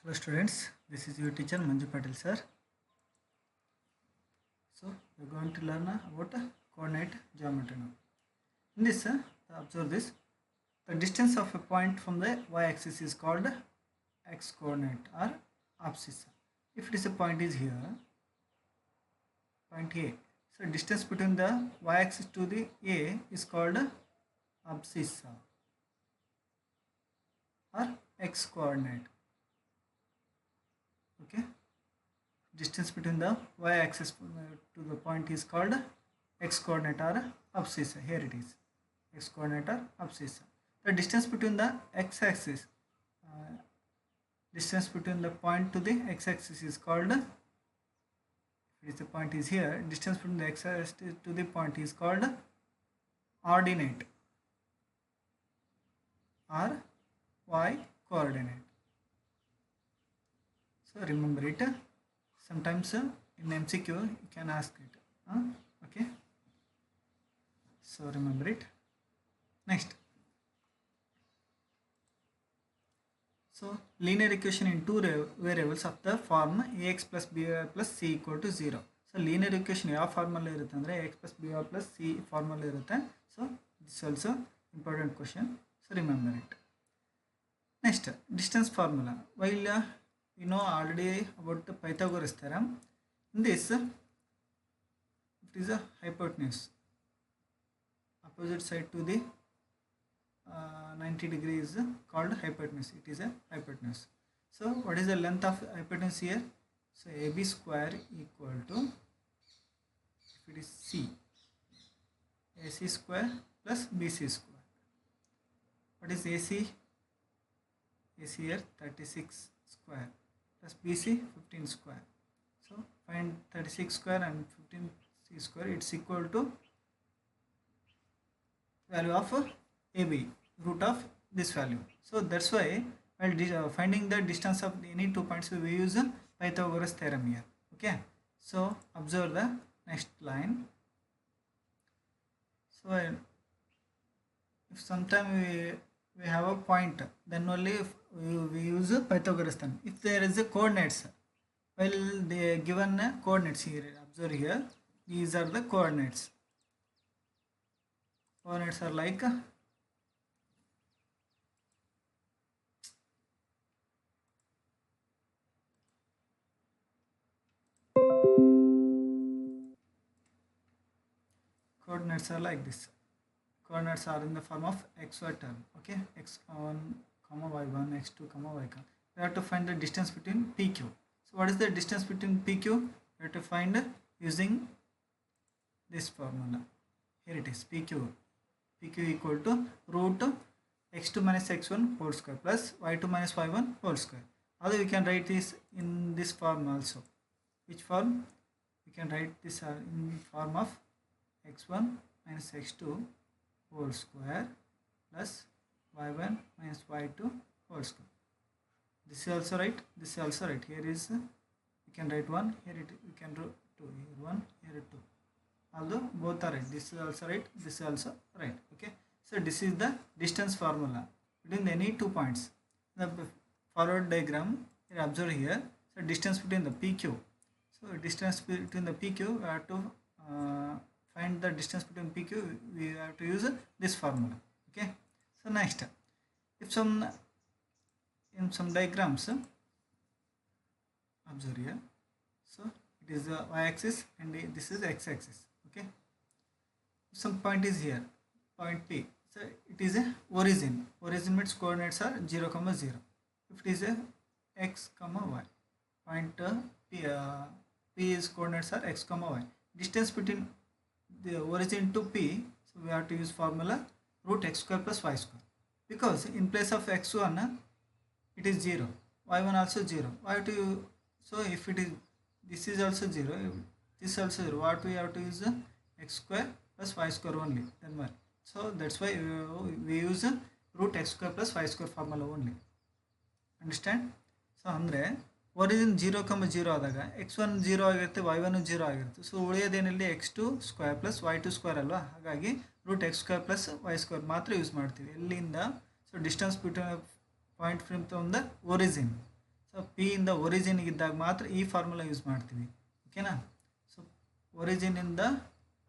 Hello students, this is your teacher Manju Patel sir. So we are going to learn about coordinate geometry now. In this, observe this. The distance of a point from the y-axis is called x coordinate or abscissa. If it is a point is here, point A. So distance between the y-axis to the A is called abscissa or x coordinate. Okay, distance between the y-axis to the point is called x coordinate or abscissa. Here it is, x coordinate or abscissa. The distance between the x-axis, distance between the point to the x-axis is called, if the point is here, distance between the x-axis to the point is called ordinate or y coordinate. So remember it. Sometimes in MCQ you can ask it. Okay. So remember it. Next. So linear equation in two variables of the form ax plus by plus c equal to 0. So linear equation ಯಾವ ಫಾರ್ಮಲ್ಲಿ ಇರುತ್ತೆ ಅಂದರೆ ax plus by plus c ಫಾರ್ಮಲ್ಲಿ ಇರುತ್ತೆ. So this is also important question. So remember it. Next, distance formula. While you know already about the Pythagoras theorem, in this it is a hypotenuse, opposite side to the 90 degrees is called hypotenuse. It is a hypotenuse. So what is the length of hypotenuse here? So AB square equal to, if it is C, AC square plus BC square. What is AC? AC here 36 square plus BC 15 square. So find 36 square and 15C square. It's equal to value of AB, root of this value. So that's why while finding the distance of any 2 points we use Pythagoras theorem here. Okay. So observe the next line. So if sometime we have a point, then only we use Pythagoras theorem. If there is a coordinates, well, they given coordinates here, observe here, these are the coordinates. Coordinates are like this. Coordinates are in the form of xy term. Okay, x1 comma y1, x2 comma y1. We have to find the distance between PQ. So what is the distance between PQ? We have to find using this formula. Here it is, PQ. PQ equal to root x2 minus x1 whole square plus y2 minus y1 whole square. Although we can write this in this form also. Which form? We can write this in form of x1 minus x2 whole square plus y1 minus y2 whole square. This is also right, this is also right. Here is we can write 1, here we can do 2, here 1, here 2. Although both are right, this is also right, this is also right. Okay, so this is the distance formula between any 2 points. The forward diagram, here observe here. So distance between the PQ. So distance between the PQ, we have to find the distance between PQ, we have to use this formula. Okay, so next, if in some diagrams, observe here. So it is the y-axis and this is x-axis. Okay, some point is here, point P. So it is a origin. Origin means coordinates are 0, 0. If it is a x, y, point P is coordinates are x, y. Distance between the origin to P, so we have to use formula root x square plus y square, because in place of x1 it is 0, y1 also 0. Why have to, so if it is, this is also 0, this is also 0, what we have to use x square plus y square only, then why? So that's why we use root x square plus y square formula only. Understand? So andre origin 0, 0 ಆದಾಗ x1 0 ಆಗಿರುತ್ತೆ, y1 0 ಆಗಿರುತ್ತೆ. So ಉಳಿಯೋದೇನಲ್ಲಿ x2 square plus y2 square ಅಲ್ವಾ, ಹಾಗಾಗಿ root x square plus y square ಮಾತ್ರ use ಮಾಡ್ತೀವಿ. ಎಲ್ಲಿಂದ? So distance between point from the origin. So P ಇಂದ ಒರಿಜಿನ್ಗೆ ಇದ್ದಾಗ ಮಾತ್ರ ಈ ಫಾರ್ಮುಲಾ ಯೂಸ್ ಮಾಡ್ತೀವಿ, ಓಕೆನಾ. ಸೊ ಒರಿಜಿನಿಂದ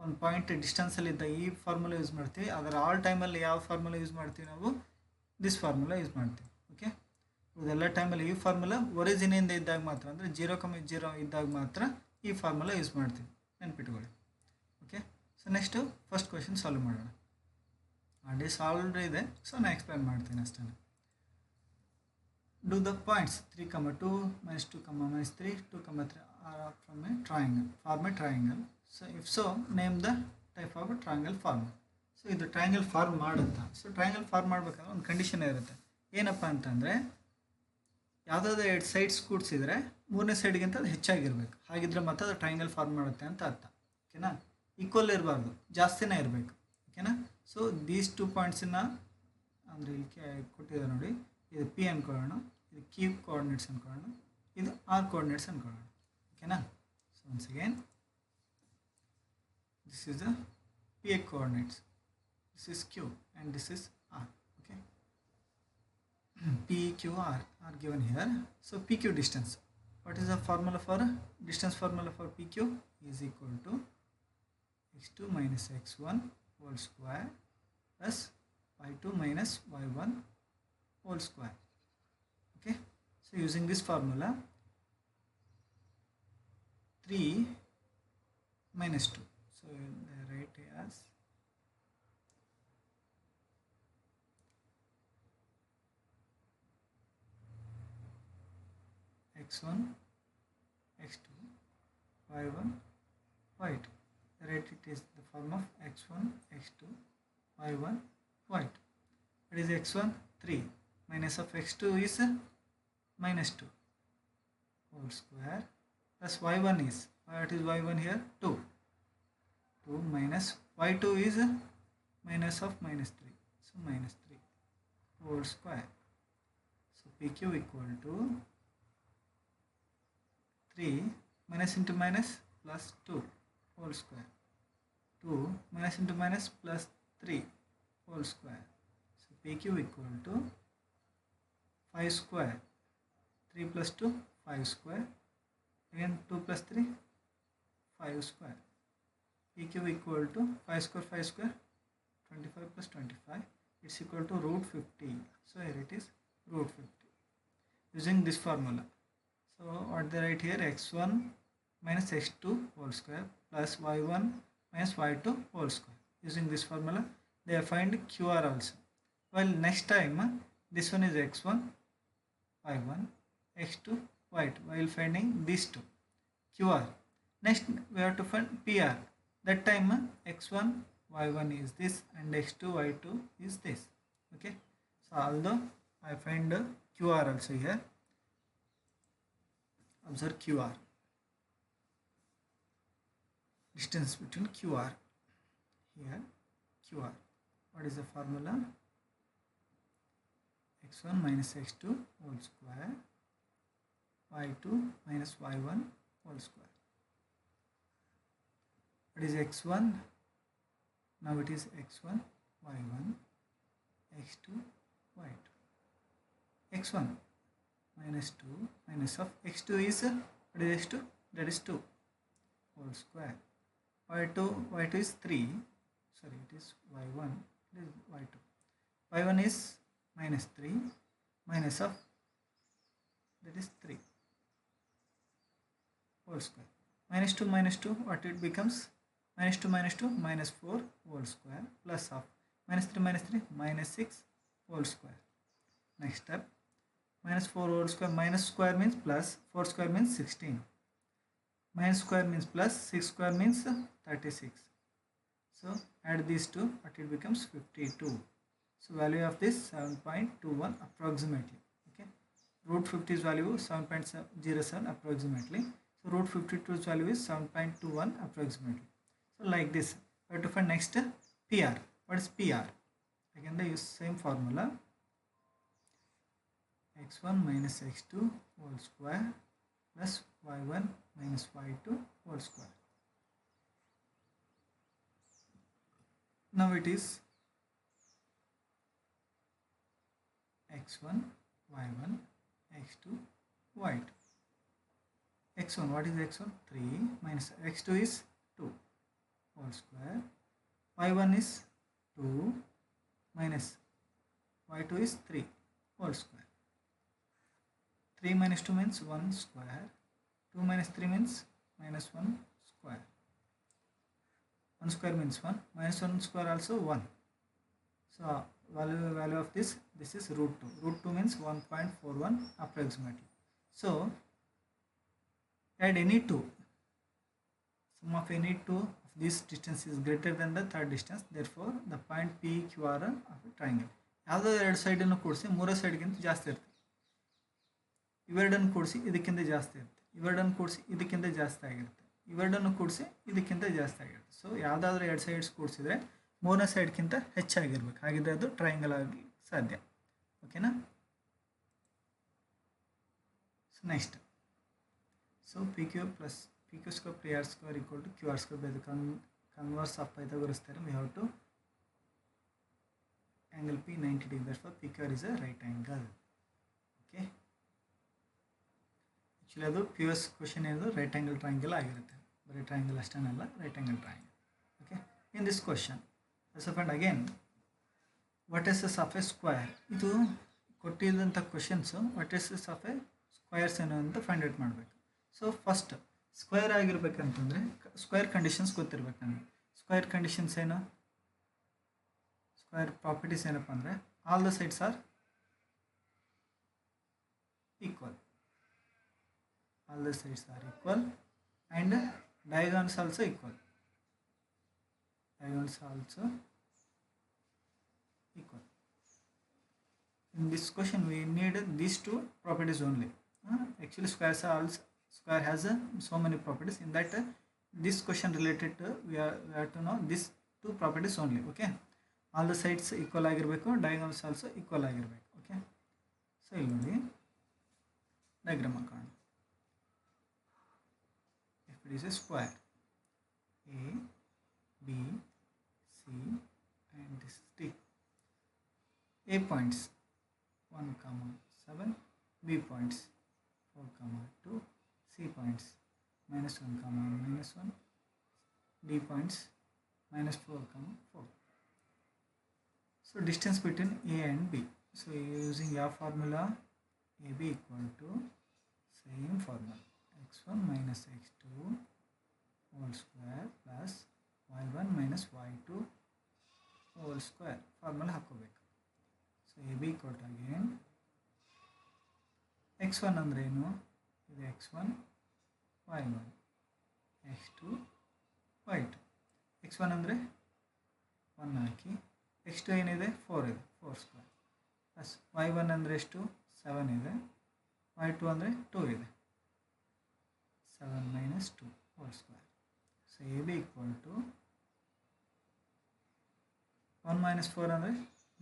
ಒಂದು ಪಾಯಿಂಟ್ ಡಿಸ್ಟೆನ್ಸಲ್ಲಿದ್ದ ಈ ಫಾರ್ಮುಲಾ ಯೂಸ್ ಮಾಡ್ತೀವಿ. ಅದರ ಆಲ್ ಟೈಮಲ್ಲಿ ಯಾವ ಫಾರ್ಮುಲಾ ಯೂಸ್ ಮಾಡ್ತೀವಿ ನಾವು? ದಿಸ್ ಫಾರ್ಮುಲಾ ಯೂಸ್ ಮಾಡ್ತೀವಿ, ಓಕೆ. ಇದೆಲ್ಲ ಟೈಮಲ್ಲಿ ಈ ಫಾರ್ಮುಲಾ ಒರಿಜಿನಿಂದ ಇದ್ದಾಗ ಮಾತ್ರ, ಅಂದರೆ 0,0 ಇದ್ದಾಗ ಮಾತ್ರ ಈ ಫಾರ್ಮುಲಾ ಯೂಸ್ ಮಾಡ್ತೀವಿ, ನೆನ್ಪಿಟ್ಕೊಳ್ಳಿ, okay. So next first question solve ಮಾಡೋಣ. ಆಲ್ರೆಡಿ ಸಾಲ್ವ್ ಇದೆ, ಸೊ ನಾನು ಎಕ್ಸ್ಪ್ಲೇನ್ ಮಾಡ್ತೀನಿ ಅಷ್ಟೇ. Do the points 3, 2, -2, -3, 2, 3 are from a triangle, form a triangle. So if so, name the type of a triangle form. So ಇದು triangle form ಮಾಡುತ್ತಾ? So triangle form ಮಾಡಬೇಕಾದ್ರೆ ಒಂದು condition ಇರುತ್ತೆ. ಏನಪ್ಪ ಅಂತಂದರೆ, ಯಾವುದಾದ್ರೂ 2 ಸೈಡ್ಸ್ ಕೂಡಿಸಿದ್ರೆ 3ನೇ ಸೈಡ್ಗಿಂತ ಅದು ಹೆಚ್ಚಾಗಿರ್ಬೇಕು. ಹಾಗಿದ್ರೆ ಮತ್ತೆ ಅದು ಟ್ರಯಾಂಗಲ್ ಫಾರ್ಮ್ ಮಾಡುತ್ತೆ ಅಂತ ಅರ್ಥ, ಓಕೆನಾ. ಈಕ್ವಲ್ ಇರಬಾರ್ದು, ಜಾಸ್ತಿನೇ ಇರಬೇಕು, ಓಕೆನಾ. ಸೊ ದೀಸ್ 2 ಪಾಯಿಂಟ್ಸನ್ನು ಅಂದರೆ ಇಲ್ಲಿ ಕೊಟ್ಟಿದ್ದಾರೆ ನೋಡಿ, ಇದು ಪಿ ಅಂದ್ಕೊಳ್ಳೋಣ, ಇದು ಕ್ಯೂ ಕೋಆರ್ಡಿನೇಟ್ಸ್ ಅಂದ್ಕೊಳ್ಳೋಣ, ಇದು ಆರ್ ಕೋಆರ್ಡಿನೇಟ್ಸ್ ಅಂದ್ಕೊಳ್ಳೋಣ, ಓಕೆನಾ. So once again this is the P A coordinates, this is Q and this is R, okay. P Q R are given here. So P Q distance, what is the formula for distance? Formula for P Q is equal to x2 minus x1 whole square plus y2 minus y1 whole square, okay. So using this formula, 3 minus 2, so the right as x1 x2 y1 y2. Right, it is the form of x1 x2 y1 y2. It is x1 3 minus of x2 is minus 2 whole square plus y1 is, what is y1 here? 2 minus y2 is minus of minus 3, so minus 3 whole square. So pq equal to 3 minus into minus plus 2 whole square, 2 minus into minus plus 3 whole square. So pq equal to 5 square, 3 plus 2 5 square, again 2 plus 3 5 square. pq equal to 5 square 25 plus 25, it's equal to root 50. So here it is root 50 using this formula. So what they write here, x1 minus x2 whole square plus y1 minus y2 whole square. Using this formula they find qr also. Well, next time this one is x1 y1 x2 y2, while finding these two qr. Next we have to find pr. That time x1 y1 is this and x2 y2 is this, okay. So although I find qr also here, observe qr, distance between qr, here qr, what is the formula? x1 minus x2 whole square y2 minus y1 whole square. What is x1? Now it is x1 y1 x2 y2. x1 minus 2 minus of x2 is, what is x2? That is 2 whole square. y2 is 3, sorry, it is y1, it is y2. y1 is minus 3 minus of, that is 3 whole square. Minus 2 what it becomes? Minus 2 minus 4 whole square plus of minus 3 minus 6 whole square. Next step, minus 4 whole square, minus square means plus, 4 square means 16, minus square means plus, 6 square means 36. So add these two, what it becomes? 52. So value of this 7.21 approximately, okay. Root 50's value 7.07 approximately. So root 52's value is 7.21 approximately. So like this, we have to find next PR. What is PR? Again they use same formula, x1 minus x2 whole square plus y1 minus y2 whole square. Now it is x1 y1 x2 white. x1, what is x1? 3 minus x2 is 2 whole square. y1 is 2 minus y2 is 3 whole square. 3 minus 2 means 1 square. 2 minus 3 means minus 1 square. 1 square means 1. Minus 1 square also 1. So value of this is root 2. Root 2 means 1.41 approximately. So add any two. Sum of any two of this distance is greater than the third distance. Therefore the point PQR of a triangle. ಯಾವುದೋ ಎರಡು ಸೈಡನ್ನು ಕೂಡಿಸಿ ಮೂರೇ ಸೈಡ್ಗಿಂತ ಜಾಸ್ತಿ ಇರುತ್ತೆ. ಇವೆರಡನ್ನು ಕೂಡಿಸಿ ಇದಕ್ಕಿಂತ ಜಾಸ್ತಿ ಇರುತ್ತೆ. ಇವೆರಡನ್ನು ಕೂಡಿಸಿ ಇದಕ್ಕಿಂತ ಜಾಸ್ತಿ ಆಗಿರುತ್ತೆ. ಇವೆರಡನ್ನು ಕೂಡಿಸಿ ಇದಕ್ಕಿಂತ ಜಾಸ್ತಿ ಆಗಿರುತ್ತೆ. ಸೊ ಯಾವುದಾದ್ರೂ ಎರಡು ಸೈಡ್ಸ್ ಕೂಡಿಸಿದ್ರೆ ಮೂರನೇ ಸೈಡ್ಗಿಂತ ಹೆಚ್ಚಾಗಿರ್ಬೇಕು. ಹಾಗಿದ್ರೆ ಅದು ಟ್ರಯಾಂಗಲ್ ಆಗಲಿ ಸಾಧ್ಯ. ಓಕೆನಾ? So next, so PQ plus PQ square PR square equal to QR square by the converse of Pythagoras theorem. We have to angle P 90 degree. Therefore PQR is a right angle. Okay. Actually ಅದು POS question ಏನದು right angle triangle ಆಗಿರುತ್ತೆ. ಬರೀ triangle ಅಷ್ಟೇನಲ್ಲ, right angle triangle. Okay. In this question find again vertices of a square. ಇದು ಕೊಟ್ಟಿದ್ದಂಥ questions vertices of a squares ಏನು ಅಂತ find out ಮಾಡಬೇಕು. ಸೊ ಫಸ್ಟ್ ಸ್ಕ್ವೇರ್ ಆಗಿರ್ಬೇಕಂತಂದರೆ ಸ್ಕ್ವೇರ್ ಕಂಡೀಷನ್ಸ್ ಗೊತ್ತಿರ್ಬೇಕು ನನಗೆ. ಸ್ಕ್ವೇರ್ ಕಂಡೀಷನ್ಸ್ ಏನು? ಸ್ಕ್ವೇರ್ ಪ್ರಾಪರ್ಟೀಸ್ ಏನಪ್ಪ ಅಂದರೆ all the sides are equal. All the sides are equal and diagonals also equal. Diagonals also equal. In this question we need these two properties only. Actually square has so many properties. In that this question related to we have to know these two properties only. Okay. All the sides equal ಆಗಿರಬೇಕು, diagonals also equal ಆಗಿರಬೇಕು. Okay. So ಇಲ್ಲಿ ನೋಡಿ diagram ಹಾಕೋಣ. It is a square. A, B, C and this is D. A points 1, 7, B points 4, 2, C points -1, -1, D points -4, 4. So distance between A and B. So using your formula, AB equal to same formula, x1 minus x2 whole square plus y1 minus y2 whole square. Formula ಹಾಕೋಬೇಕು. So AB equal to again x1 ಅಂದ್ರೆ ಏನು? ಇದು x1 y1 x2 y2. x1 ಅಂದರೆ 1 ಹಾಕಿ, x2 ಏನಿದೆ 4 ಇದೆ, 4 square plus y1 ಅಂದರೆ ಎಷ್ಟು? 7 ಇದೆ, y2 ಅಂದರೆ 2 ಇದೆ, 7 minus 2 whole square. So AB equal to 1 minus 4 ಅಂದರೆ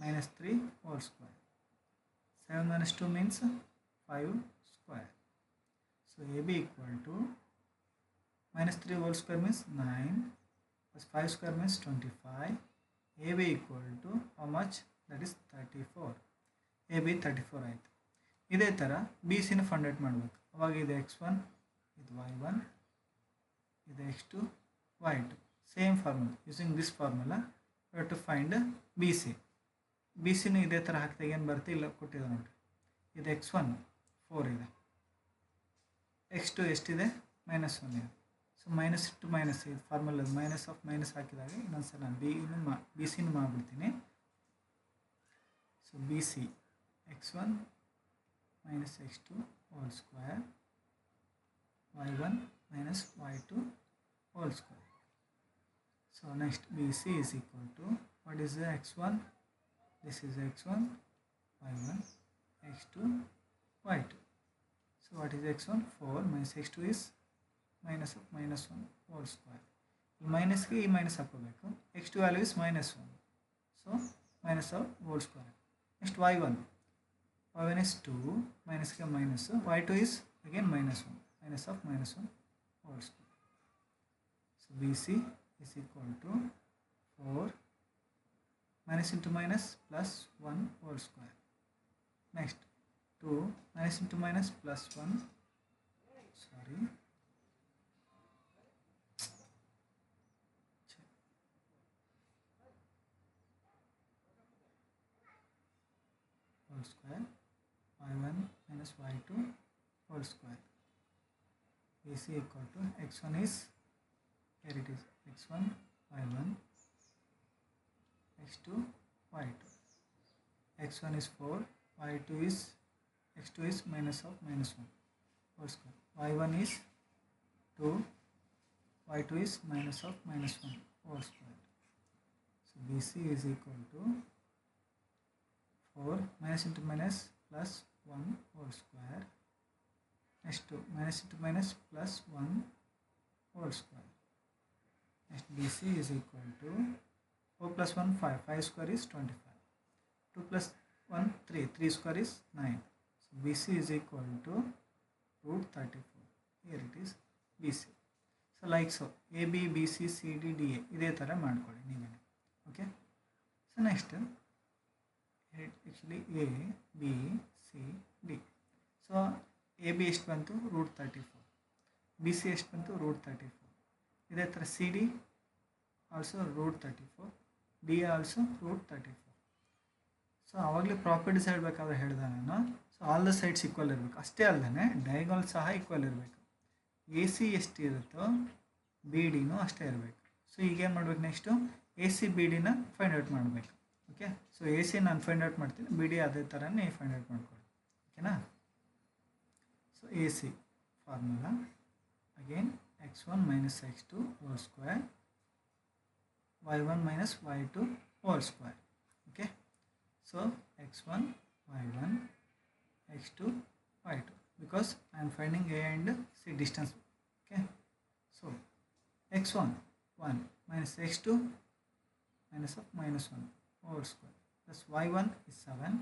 -3 whole square. 7 minus 2 means 5 square. So AB equal to -3 whole square means 9 plus 5 square means 25. AB equal to how much? That is 34. AB 34 ಆಯಿತು. ಇದೇ ಥರ BCನ find out ಮಾಡಬೇಕು. ಅವಾಗ ಇದು x1, ಇದು y1, ಇದು x2, y2. Same formula. Using this formula you have to find BC. BCನೂ ಇದೇ ಥರ ಹಾಕಿದಾಗ ಏನು ಬರುತ್ತೆ? ಇಲ್ಲ ಕೊಟ್ಟಿದೆ ನೋಡಿರಿ. ಇದು x1 4 ಇದೆ, x2 ಎಷ್ಟಿದೆ? -1 ಇದೆ. ಸೊ ಮೈನಸ್ ಟು ಮೈನಸ್ ಇದು ಫಾರ್ಮುಲಾ ಮೈನಸ್ ಆಫ್ ಮೈನಸ್ ಹಾಕಿದಾಗ ಇನ್ನೊಂದ್ಸಲ ನಾನು BCನೂ ಮಾಡಿಬಿಡ್ತೀನಿ. So BC x1 minus x2 whole square y1 minus y2 whole square. So next BC is equal to, what is the x1? This is x1 y1 x2 y2. So what is x1? 4 minus x2 is minus of -1 whole square. Minus ಗೆ ಈ minus ಹಾಕೋಬೇಕು. x2 value is -1. So minus of whole square. Next y1. y1 is 2 minus ಗೆ minus. y2 is again -1. Minus of -1 whole square. So BC is equal to 4 minus into minus plus 1 whole square. Next 2 minus into minus plus 1, sorry, whole square, y1 minus y2 whole square. BC equal to x1 is, here it is, x1 y1, x2 y2. x1 is 4, y2 is, x2 is minus of minus 1 whole square. y1 is 2, y2 is minus of minus 1 whole square. So BC is equal to 4 minus into minus plus 1 whole square. Next 2 minus into minus plus 1 whole square. Next BC is equal to 4 plus 1 5, 5 square is 25. 2 plus 1 3, 3 square is 9. So BC is equal to root 34. Here it is BC. So like so AB, BC, CD, DA ಇದೇ ಥರ ಮಾಡ್ಕೊಳ್ಳಿ ನೀವೇ. Okay, so next actually A B C D. So A B ಎಷ್ಟು ಬಂತು, root 34. B C ಎಷ್ಟು ಬಂತು, root 34. ಇದೇ ಥರ C D also root 34, D also root 34. So ಆವಾಗಲೇ ಪ್ರಾಪರ್ಟೀಸ್ ಹೇಳಬೇಕಾದ್ರೆ ಹೇಳ್ದೆ ನಾನು. So all the sides equal ಇರಬೇಕು. ಅಷ್ಟೇ ಅಲ್ಲದೆ ಡಯಾಗೋನಲ್ ಸಹ ಈಕ್ವಲ್ ಇರಬೇಕು. ಎ ಸಿ ಎಷ್ಟು ಇರುತ್ತೋ ಬಿ ಡಿನೂ ಅಷ್ಟೇ ಇರಬೇಕು. ಸೊ ಈಗೇನು ಮಾಡ್ಬೇಕು, ನೆಕ್ಸ್ಟು ಎ ಸಿ ಬಿ ಡಿನ ಫೈಂಡ್ ಔಟ್ ಮಾಡಬೇಕು. ಓಕೆ, ಸೊ ಎ ಸಿ ನಾನು ಫೈಂಡ್ ಔಟ್ ಮಾಡ್ತೀನಿ, ಬಿ ಡಿ ಅದೇ ಥರನೇ ಫೈಂಡ್ ಔಟ್ ಮಾಡ್ಕೊಳ್ಳಿ. ಓಕೆನಾ. So A C formula again x1 minus x2 whole square, y1 minus y2 whole square. Okay, so x1 y1 x2 y2, because I am finding a and c distance. Okay, so x1 1 minus x2 minus of minus 1 whole square plus y1 is 7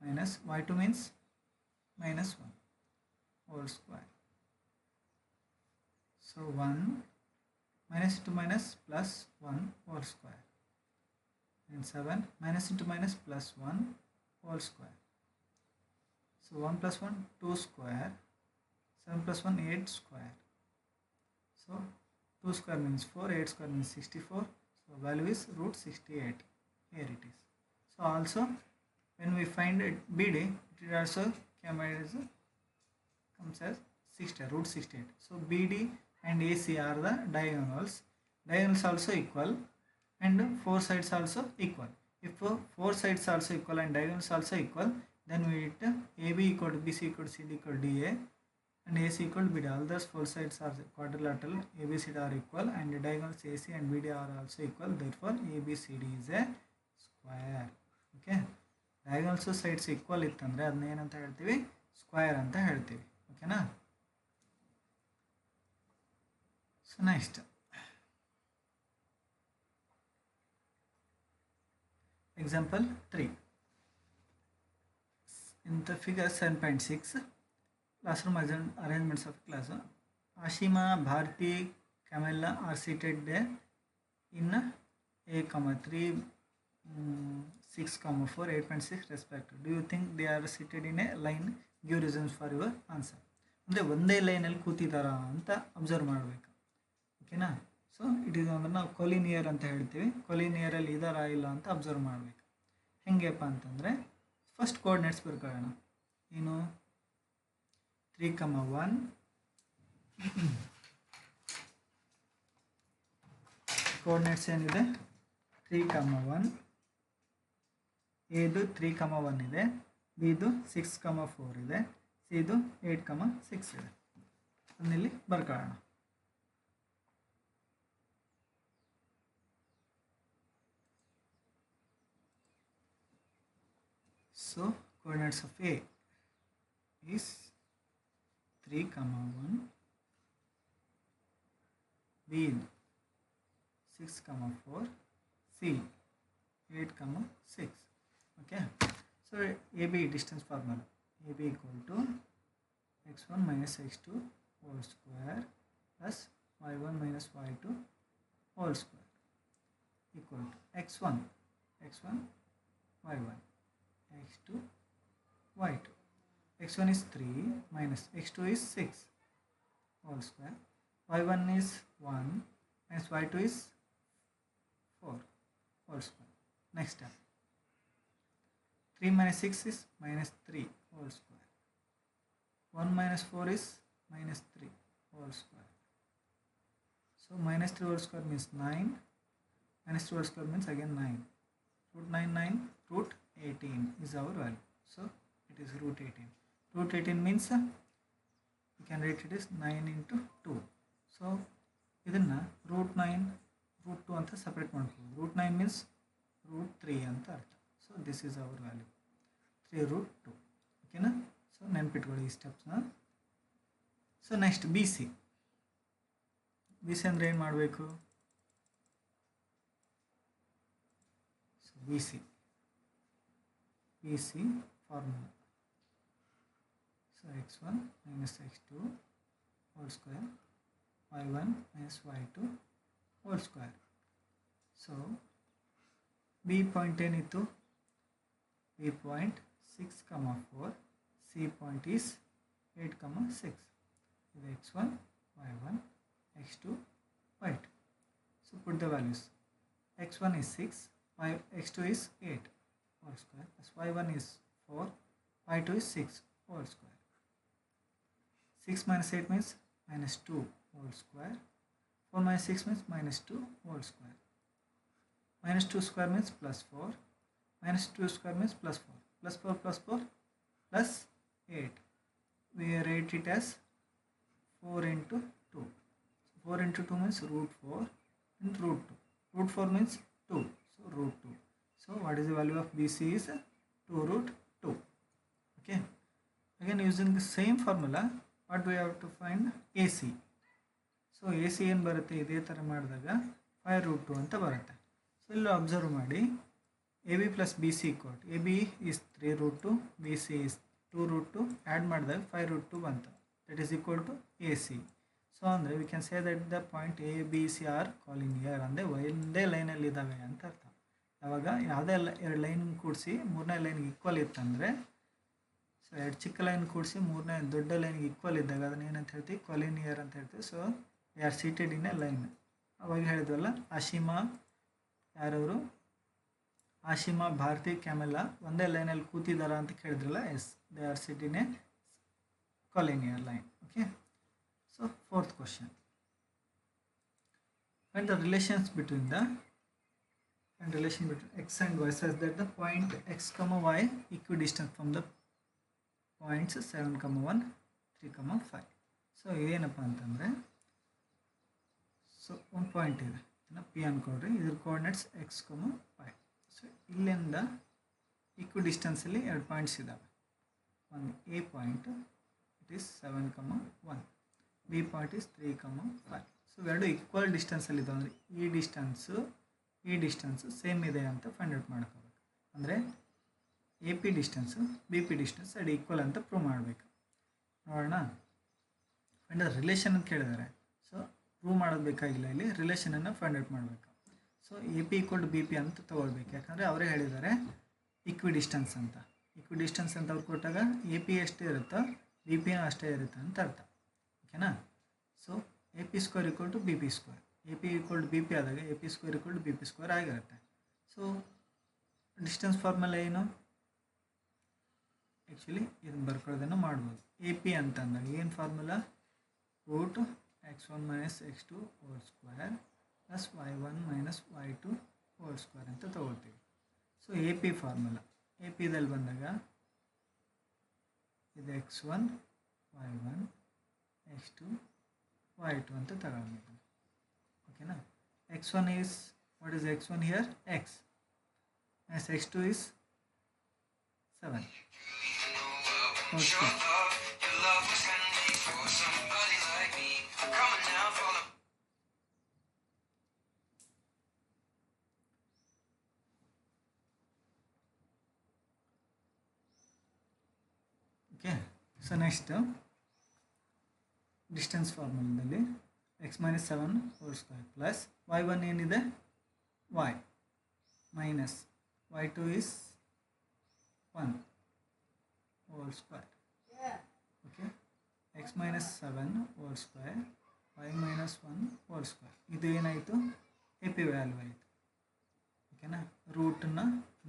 minus y2 means minus 1 whole square. So 1 minus into minus plus 1 whole square, and 7 minus into minus plus 1 whole square. So 1 plus 1 2 square, 7 plus 1 8 square. So 2 square means 4, 8 square means 64. So value is root 68. Here it is. So also when we find it BD, it also comes as 60, root 68. So BD and AC are the diagonals. Diagonals also equal and 4 sides also equal. If 4 sides also equal and diagonals also equal, then we get AB equal to BC equal to CD equal to DA and AC equal to BD. All those 4 sides are quadrilateral, ABCD are equal, and the diagonals AC and BD are also equal. Therefore ABCD is a square. Okay, diagonals sides equal ಇತ್ತಂದ್ರೆ ಅದನ್ನ ಏನಂತ ಹೇಳ್ತೀವಿ, square ಅಂತ ಹೇಳ್ತೀವಿ. ಓಕೆನಾ. So next example 3. In the figure 7.6, classroom arrangements of class. Ashima, Bharti, Camilla are seated there in A, 3, 6, 4, 8.6 respectively. Do you think they are seated in a line? Give reasons for your answer. ಅಂದರೆ ಒಂದೇ ಲೈನಲ್ಲಿ ಕೂತಿದ್ದಾರಾ ಅಂತ observe ಮಾಡಬೇಕು. ಓಕೆನಾ. So it is ಅಂದ್ರೆ ನಾವು collinear ಅಂತ ಹೇಳ್ತೀವಿ. ಕೊಲಿನಿಯರಲ್ಲಿ ಇದಾರಾ ಇಲ್ಲ ಅಂತ ಅಬ್ಸರ್ವ್ ಮಾಡಬೇಕು. ಹೆಂಗೆಪ್ಪ ಅಂತಂದರೆ ಫಸ್ಟ್ ಕೋಆರ್ಡಿನೇಟ್ಸ್ ಬರ್ಕೊಳ್ಳೋಣ. ಏನು 3, 1 ಕೋಆರ್ಡಿನೇಟ್ಸ್ ಏನಿದೆ 3, 1, ಎದು 3, 1 ಇದೆ, ಬಿದು 6, 4 ಇದೆ, ಸಿದು 8, 6 ಇದೆ. ಅದನ್ನಿಲ್ಲಿ ಬರ್ಕೊಳ್ಳೋಣ. So coordinates of A is 3, 1, B 6, 4, C 8, 6. Okay. So AB distance formula. AB equal to x1 minus x2 whole square plus y1 minus y2 whole square equal to x1 y1 x2 y2. x1 is 3 minus x2 is 6 whole square. y1 is 1 minus y2 is 4 whole square. Next step. 3 minus 6 is minus 3 whole square. 1 minus 4 is minus 3 whole square. So minus 3 whole square means 9. Minus 2 whole square means again 9. Root 9, 9, root 18 is our value. So it is root 18. Root 18 means we can write it as 9 into 2. So ಇದನ್ನ root 9, root 2 ಅಂತ separate ಮಾಡ್ಬೋದು. root 9 means root 3 ಅಂತ ಅರ್ಥ. So this is our value. 3 root 2. ಓಕೆನಾ? So ನೆನ್ಪಿಟ್ಕೊಳ್ಳಿ ಈ ಸ್ಟೆಪ್ಸ್ನ. So next B C. B C ಅಂದರೆ ಏನು ಮಾಡಬೇಕು? So B C formula. So x1 minus x2 whole square, y1 minus y2 whole square. So B point ಏನಿತ್ತು? B point 6, 4. C point is 8, 6. ಇದು x1, y1, x2, y2. So put the values. x1 is 6, x2 is 8 whole square, plus y1 is 4, y2 is 6 whole square. 6 minus 8 means minus 2 whole square. 4 minus 6 means minus 2 whole square. Minus 2 square means plus 4. Minus 2 square means plus 4. Plus 4 plus 4 plus 8. We write it as 4 into 2. 4 into 2 means root 4 and root 2. Root 4 means 2. So root 2. So what is the value of BC is 2 root 2. Okay. Again using the same formula, what we have to find? AC. So AC ಏನು ಬರುತ್ತೆ? ಇದೇ ಥರ ಮಾಡಿದಾಗ 5 root 2 ಅಂತ ಬರುತ್ತೆ. So ಇಲ್ಲಿ observe ಮಾಡಿ, A B plus B C equal to A B is 3 root 2, B C is 2 root 2, add ಮಾಡಿದಾಗ 5 root 2 ಬಂತು. That is equal to A C. So ಅಂದರೆ we can say that the point A B C are collinear, ಅಂದರೆ ಒಂದೇ ಲೈನಲ್ಲಿ ಇದ್ದಾವೆ ಅಂತ ಅರ್ಥ. ಯಾವಾಗ ಯಾವುದೇ ಎರಡು ಲೈನ್ ಕೂಡಿಸಿ ಮೂರನೇ ಲೈನ್ಗೆ ಈಕ್ವಲ್ ಇತ್ತಂದರೆ, ಸೊ ಎರಡು ಚಿಕ್ಕ ಲೈನ್ ಕೂಡಿಸಿ ಮೂರನೇ ದೊಡ್ಡ ಲೈನ್ಗೆ ಈಕ್ವಲ್ ಇದ್ದಾಗ ಅದನ್ನ ಏನಂತ ಹೇಳ್ತೀವಿ? ಕಾಲಿನಿಯರ್ ಅಂತ ಹೇಳ್ತೀವಿ. So they are seated in a line. ಅವಾಗ ಹೇಳಿದ್ವಲ್ಲ, ಆಶಿಮಾ ಯಾರವರು? ಆಶಿಮಾ, ಭಾರತಿ, ಕ್ಯಾಮೆಲ್ಲ ಒಂದೇ ಲೈನಲ್ಲಿ ಕೂತಿದ್ದಾರಾ ಅಂತ ಕೇಳಿದ್ರಲ್ಲ. Yes, they are sit in a collinear line. Okay. So fourth question. Find the relations between x and y such that the point x comma y equidistant from the points 7, 1, 3, 5. So ಇದೇನಪ್ಪ ಅಂತಂದರೆ, so ಒಂದು point ಇದೆ, ಇದನ್ನು P ಅಂದ್ಕೊಳ್ರಿ. ಇದ್ರ coordinates x, y. So ಇಲ್ಲಿಂದ ಈಕ್ವಿಡಿಸ್ಟೆನ್ಸಲ್ಲಿ ಎರಡು points ಇದ್ದಾವೆ. ಒಂದು A point, it is 7, 1. B point is 3, 5. So ಎರಡು ಈಕ್ವಲ್ ಡಿಸ್ಟೆನ್ಸಲ್ಲಿ ಇದ್ದಾವೆ. ಅಂದರೆ ಈ ಡಿಸ್ಟೆನ್ಸು ಸೇಮ್ ಇದೆ ಅಂತ ಫೈಂಡ್ ಔಟ್ ಮಾಡ್ಕೋಬೇಕು. ಅಂದರೆ A P distance B P distance ಎರಡು ಈಕ್ವಲ್ ಅಂತ ಪ್ರೂವ್ ಮಾಡಬೇಕು. ನೋಡೋಣ. ಫೈಂಡ್ ರಿಲೇಷನ್ ಅಂತ ಕೇಳಿದ್ದಾರೆ. ಸೊ ಪ್ರೂವ್ ಮಾಡೋದು ಬೇಕಾಗಿಲ್ಲ, ಇಲ್ಲಿ ರಿಲೇಷನನ್ನು ಫೈಂಡ್ ಔಟ್ ಮಾಡಬೇಕು. So A P equal to B P ಅಂತ ತೊಗೊಳ್ಬೇಕು. ಯಾಕಂದರೆ ಅವರೇ ಹೇಳಿದ್ದಾರೆ ಈಕ್ವಿಡಿಸ್ಟೆನ್ಸ್ ಅಂತ. ಈಕ್ವಿಡಿಸ್ಟೆನ್ಸ್ ಅಂತ ಅವ್ರು ಕೊಟ್ಟಾಗ ಎ ಪಿ ಎಷ್ಟೇ ಇರುತ್ತೋ ಬಿ ಪಿನೂ ಅಷ್ಟೇ ಇರುತ್ತೆ ಅಂತ ಅರ್ಥ. ಓಕೆನಾ? So A P square equal to B P square. A P equal to B P ಆದಾಗ A P square equal to B P square ಆಗಿರುತ್ತೆ. ಸೊ ಡಿಸ್ಟೆನ್ಸ್ ಫಾರ್ಮುಲಾ ಏನು? ಆ್ಯಕ್ಚುಲಿ ಇದನ್ನು ಬರ್ಕೊಳ್ಳೋದನ್ನು ಮಾಡ್ಬೋದು. ಎ ಪಿ ಅಂತಂದಾಗ ಏನು formula? Root x1 minus x2 whole square plus y1 minus y2 whole square ಅಂತ ತೊಗೊಳ್ತೀವಿ. So A P formula, A ಪಿದಲ್ಲಿ ಬಂದಾಗ ಇದು x1, y1, x2, y2 ಅಂತ ತಗೊಳ್ಬೇಕು. ಓಕೆನಾ? x1 is, what is x1 here? x minus x2 is 7. Okay. Okay. So next distance ಫಾರ್ಮುಲಾದಲ್ಲಿ x minus 7 whole square plus y1 ಏನಿದೆ? y minus y2 is 1 whole square x minus 7 whole square y minus 1 whole square. ಇದು ಏನಾಯಿತು, A P value ಆಯಿತು. ಓಕೆನಾ, ರೂಟನ್ನು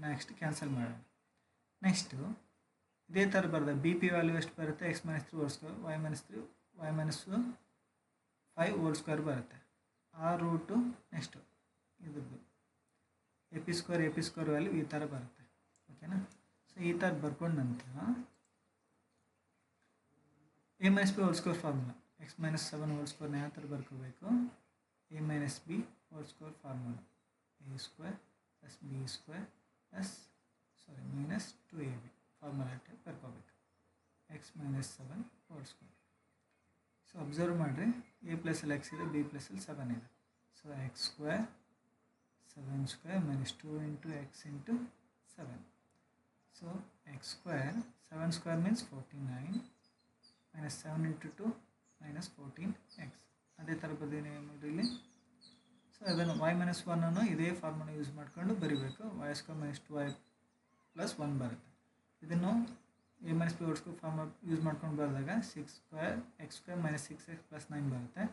next cancel ಮಾಡೋಣ. Next ಇದೇ ಥರ ಬರ್ತದೆ. ಬಿ ಪಿ ವ್ಯಾಲ್ಯೂ ಎಷ್ಟು ಬರುತ್ತೆ, x minus 3 whole square y minus 3 y minus 5 whole square ಬರುತ್ತೆ. ಆ ರೂಟು ನೆಕ್ಸ್ಟು ಇದ್ರದ್ದು ಎ ಪಿ ಸ್ಕ್ವೇರ್ ವ್ಯಾಲ್ಯೂ ಈ ಥರ ಬರುತ್ತೆ. ಓಕೆನಾ, ಸೊ ಈ ಥರ ಬರ್ಕೊಂಡ ನಂತರ A minus B whole square formula, x minus 7 whole ಸ್ಕ್ವೇರ್ನ ಯಾವ ಥರ ಬರ್ಕೋಬೇಕು, A minus B whole square formula, A square plus B square plus minus 2ab formula type ಬರ್ಕೋಬೇಕು. X minus 7 whole square. So observe ಮಾಡಿರಿ, A ಪ್ಲಸಲ್ಲಿ x ಇದೆ, B ಪ್ಲಸಲ್ಲಿ 7 ಇದೆ. So x square 7 square minus 2 into X into 7. So x square 7 square means 49 minus 7 into 2 minus 14x. ಅದೇ ಥರ ಬರ್ತೀನಿ ನೋಡಿ ಇಲ್ಲಿ. ಸೊ ಅದನ್ನು ವೈ ಮೈನಸ್ 1 ಇದೇ ಫಾರ್ಮುಲಾ ಯೂಸ್ ಮಾಡ್ಕೊಂಡು ಬರೀಬೇಕು. Y square minus 2y plus 1 ಬರುತ್ತೆ. ಇದನ್ನು A minus B whole square formula use ಮಾಡ್ಕೊಂಡು ಬರೆದಾಗ 6 square x square minus 6x plus 9 ಬರುತ್ತೆ.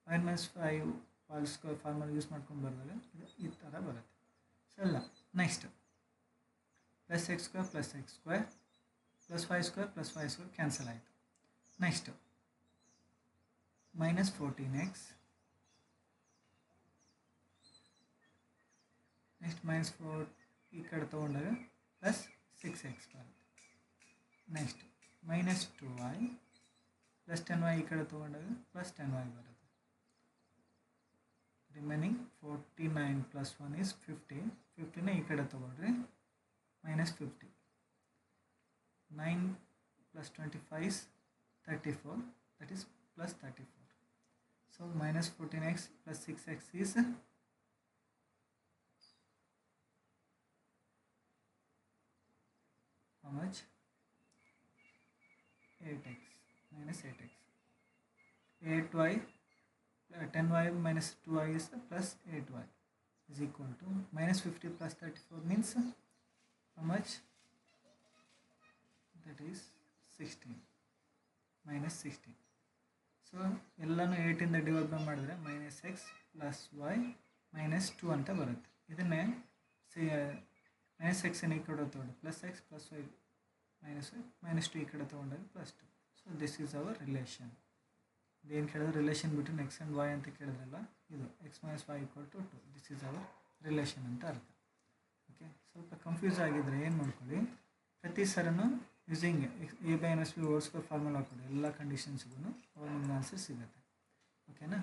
Y minus 5 whole square formula use ಮಾಡ್ಕೊಂಡು ಬರೆದಾಗ ಇದು ಈ ಥರ ಬರುತ್ತೆ. ಸೊ ಅಲ್ಲ, next plus x square plus x square plus y square plus y square cancel ಆಯಿತು. Next minus 14x, next minus 4 ಈ ಕಡೆ ತೊಗೊಂಡಾಗ ಪ್ಲಸ್ 6x ಬರುತ್ತೆ. Next minus 2y plus 10y ಈ ಕಡೆ ತೊಗೊಂಡಾಗ ಪ್ಲಸ್ 10y ಬರುತ್ತೆ. Remaining 49 plus 1 is 50. 50ನ ಈ ಕಡೆ ತೊಗೊಳ್ರಿ, minus 50. 9 plus 25 is 34, that is plus 34. So minus 14x plus 6x is how much? 8x minus 8x. 8y 10y minus 2y is plus 8y is equal to minus 50 plus 34 means how much? That is 16 minus 16. So ಎಲ್ಲನೂ 8ಇಂದ divide ಮಾಡಿದ್ರೆ minus X plus Y minus 2 ಅಂತ ಬರುತ್ತೆ. ಇದನ್ನೇ minus ಎಕ್ಸನ್ನು ಈ ಕಡೆ ತೊಗೊಂಡು plus X plus Y minus Y minus 2 ಈ ಕಡೆ ತೊಗೊಂಡಾಗ plus 2. So this is our relation. ಇದೇನು ಕೇಳಿದ್ರೆ relation between X and Y ಅಂತ ಕೇಳಿದ್ರಲ್ಲ, ಇದು X minus Y equal to 2. This is our relation ಅಂತ ಅರ್ಥ. ಓಕೆ, ಸ್ವಲ್ಪ ಕನ್ಫ್ಯೂಸ್ ಆಗಿದ್ದರೆ ಏನು ಮಾಡ್ಕೊಳ್ಳಿ, ಪ್ರತಿ ಸರನು using A by N S B whole square formula ಹಾಕೋದು ಎಲ್ಲ ಕಂಡೀಷನ್ಸ್ಗೂ ಅವಾಗ ನಿಮ್ಗೆ ಆನ್ಸರ್ ಸಿಗುತ್ತೆ. ಓಕೆನಾ.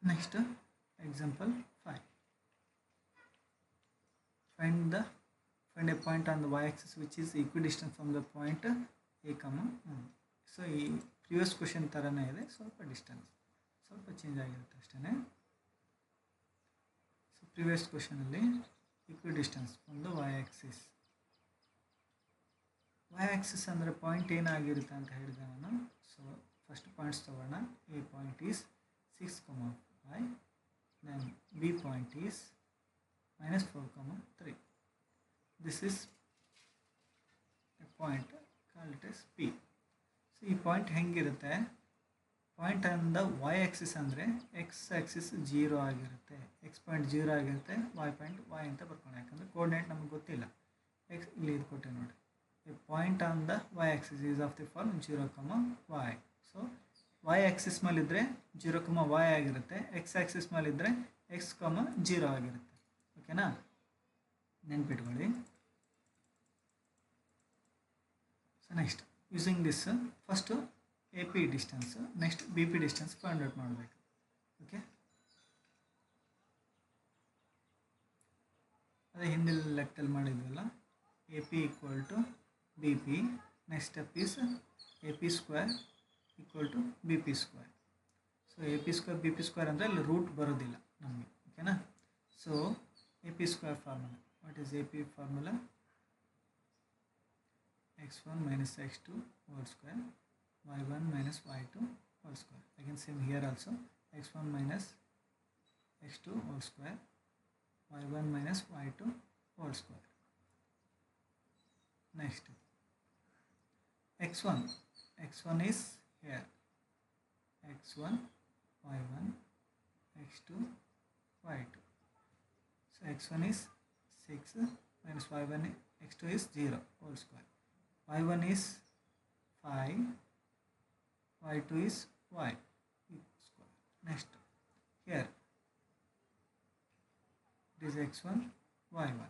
Next example 5. Find a point on the y-axis which is equidistant from the point a, so ಈ ಪ್ರಿವಿಯಸ್ ಕ್ವಶನ್ ಥರನೇ ಇದೆ, ಸ್ವಲ್ಪ ಡಿಸ್ಟೆನ್ಸ್ ಸ್ವಲ್ಪ ಚೇಂಜ್ ಆಗಿರುತ್ತೆ ಅಷ್ಟೇ. ಸೊ ಪ್ರಿವಿಯಸ್ ಕ್ವಶನಲ್ಲಿ equidistance from the y-axis. y-axis ಅಂದರೆ ಪಾಯಿಂಟ್ ಏನಾಗಿರುತ್ತೆ ಅಂತ ಹೇಳಿದೆ ನಾನು. ಸೊ ಫಸ್ಟ್ ಪಾಯಿಂಟ್ಸ್ ತಗೋಣ. A point is 6,5, then B point is -4,3. This is a point, call it as P. So ಈ ಪಾಯಿಂಟ್ ಹೆಂಗಿರುತ್ತೆ, ಪಾಯಿಂಟ್ ಅಂದ y ಆಕ್ಸಿಸ್ ಅಂದರೆ x ಆಕ್ಸಿಸ್ 0 ಆಗಿರುತ್ತೆ, x ಪಾಯಿಂಟ್ 0 ಆಗಿರುತ್ತೆ, y ಪಾಯಿಂಟ್ y ಅಂತ ಬರ್ಕೊಂಡು, ಯಾಕಂದರೆ ಕೋಆರ್ಡಿನೇಟ್ ನಮಗೆ ಗೊತ್ತಿಲ್ಲ. x ಇಲ್ಲಿ ಇದು ಕೊಟ್ಟೆ ನೋಡಿ. A point on the y axis is of the form 0,y. So y axis ಮೇಲಿದ್ದರೆ 0,y ಆಗಿರುತ್ತೆ, x ಆಕ್ಸಿಸ್ ಮೇಲಿದ್ದರೆ x, 0 ಆಗಿರುತ್ತೆ. ಓಕೆನಾ, ನೆನ್ಪಿಟ್ಕೊಳ್ಳಿ. So next using this first A P distance, next B P distance find out ಮಾಡಬೇಕು. Okay, ಅದೇ ಹಿಂದಿನ ಲೆಕ್ಕದಲ್ಲಿ ಮಾಡಿದ್ವಲ್ಲ, A P equal to B P. Next step is A P square equal to B P square. So A P square B P square ಅಂದರೆ ಅಲ್ಲಿ root ಬರೋದಿಲ್ಲ ನಮಗೆ. ಓಕೆನಾ. So A P square formula, what is AP formula? x1 minus x2 whole square, y1 minus y2 whole square. Again same here also, x1 minus x2 whole square, y1 minus y2 whole square. Next x1, x1 is here, x1 y1 x2 y2. So x1 is 6 minus y1 x2 is 0 whole square, y1 is 5, y2 is y square. Next here it is x1 y1,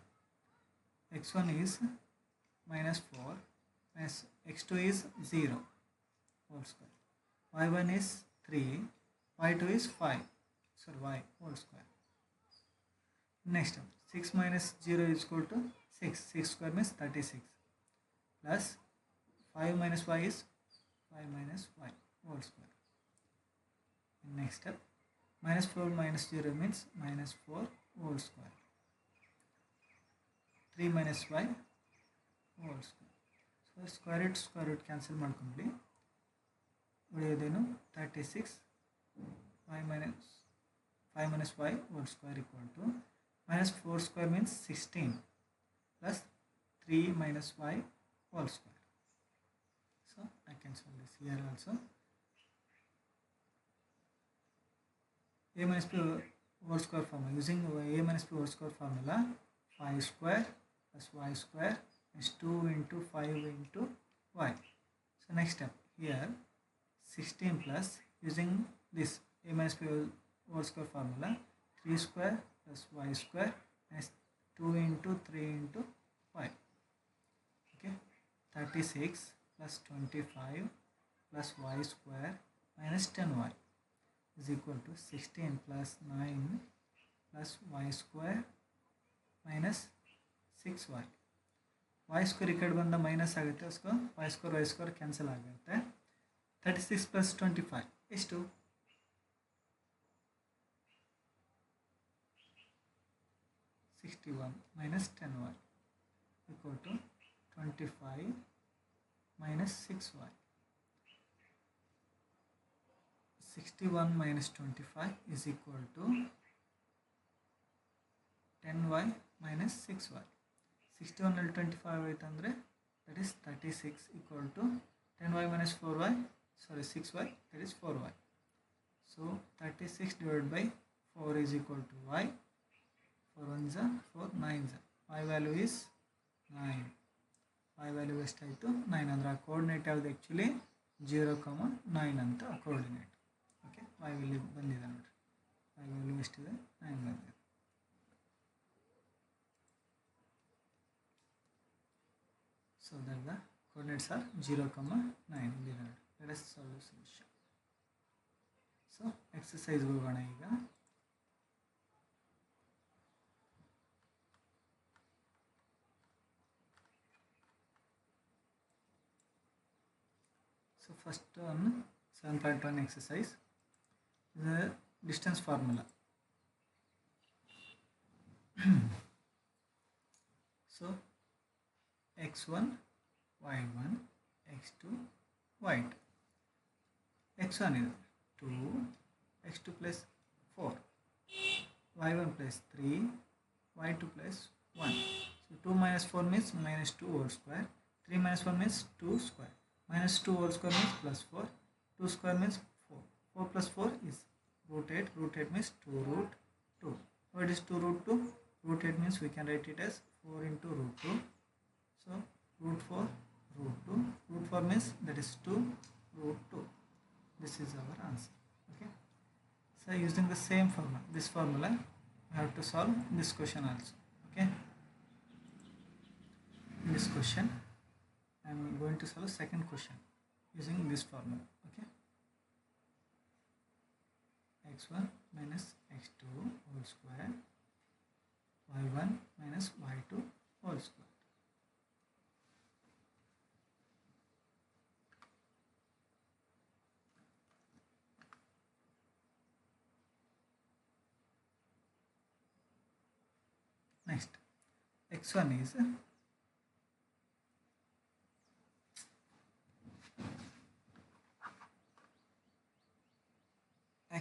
x1 is minus 4 minus x2 is 0 whole square, y1 is 3, y2 is 5, so y whole square. Next 6 minus 0 is equal to 6, 6 square means 36, plus 5 minus y is 5 minus y whole square. Next step, minus 4 minus 0 means minus 4 whole square, 3 minus y whole square. So square root cancel ಮಾಡ್ಕೊಂಡ್ಲಿ, ಉಳಿಯೋದೇನು 36 5 minus y whole square equal to minus 4 square means 16 plus 3 minus y whole square. So I can solve this here also. A minus b whole square formula, using a minus b whole square formula, 5 square plus y square is 2 into 5 into y. So next step here 16 plus, using this a minus b whole square formula, 3 square plus y square is 2 into 3 into y. Okay, 36 plus 25 plus y square minus 10y is equal to 16 plus 9 plus y square minus 6y. y square ಈ ಕಡೆ ಬಂದ minus ಆಗುತ್ತೆ, उसको y square cancel ಆಗುತ್ತೆ. 36 plus 25 ಎಷ್ಟು? 61 minus 10y equal to 25 minus 6y. 61 minus 25 is equal to 10y minus 6y. 61 ನಲ್ಲಿ 25 ಆಯ್ತು ಅಂದರೆ that is 36 equal to 10y minus 4y, sorry 6y, that is 4y. So 36 divided by 4 is equal to y. 4 ones are 4 9s. Y value is 9. Y value ಎಷ್ಟಾಯಿತು 9. ಅಂದರೆ ಆ coordinate ಯಾವುದು actually 0,9 ಅಂತ coordinate. Okay, y value ಬಂದಿದೆ ನೋಡಿರಿ, y value ಎಷ್ಟಿದೆ 9 ಬಂದಿದೆ. So that the coordinates are 0,9 ಇಲ್ಲಿದೆ ನೋಡಿ. Let us solve the solution. So exercise ಹೋಗೋಣ ಈಗ. So first one 7.1 exercise, the distance formula. So x1 y1 x2 y2. x1 is 2, x2 plus 4, y1 plus 3, y2 plus 1. So 2 minus 4 means minus 2 whole square, 3 minus 1 means 2 square, minus 2 whole square means plus 4, 2 square means 4, 4 plus 4 is root 8, root 8 means 2 root 2. What is 2 root 2? Root 8 means we can write it as 4 into root 2. So root 4 root 2, root 4 means that is 2 root 2. This is our answer. Okay, so using the same formula, this formula, we have to solve this question also. Okay, in this question I am going to solve second question using this formula. Okay, x1 minus x2 whole square, y1 minus y2 whole square. Next, x1 is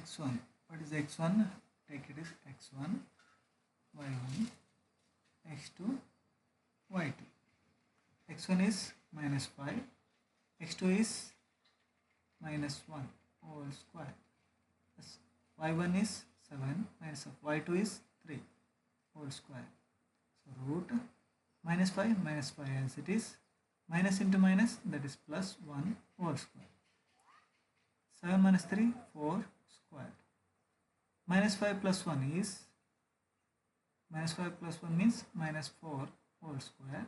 x1. What is x1? Take it as x1 y1 x2 y2. x1 is minus 5, x2 is minus 1 whole square, plus y1 is 7 minus of y2 is 3 whole square. So root minus 5 as it is, minus into minus, that is plus 1 whole square. 7 minus 3, 4 square. Minus 5 plus 1 is, minus 5 plus 1 means minus 4 whole square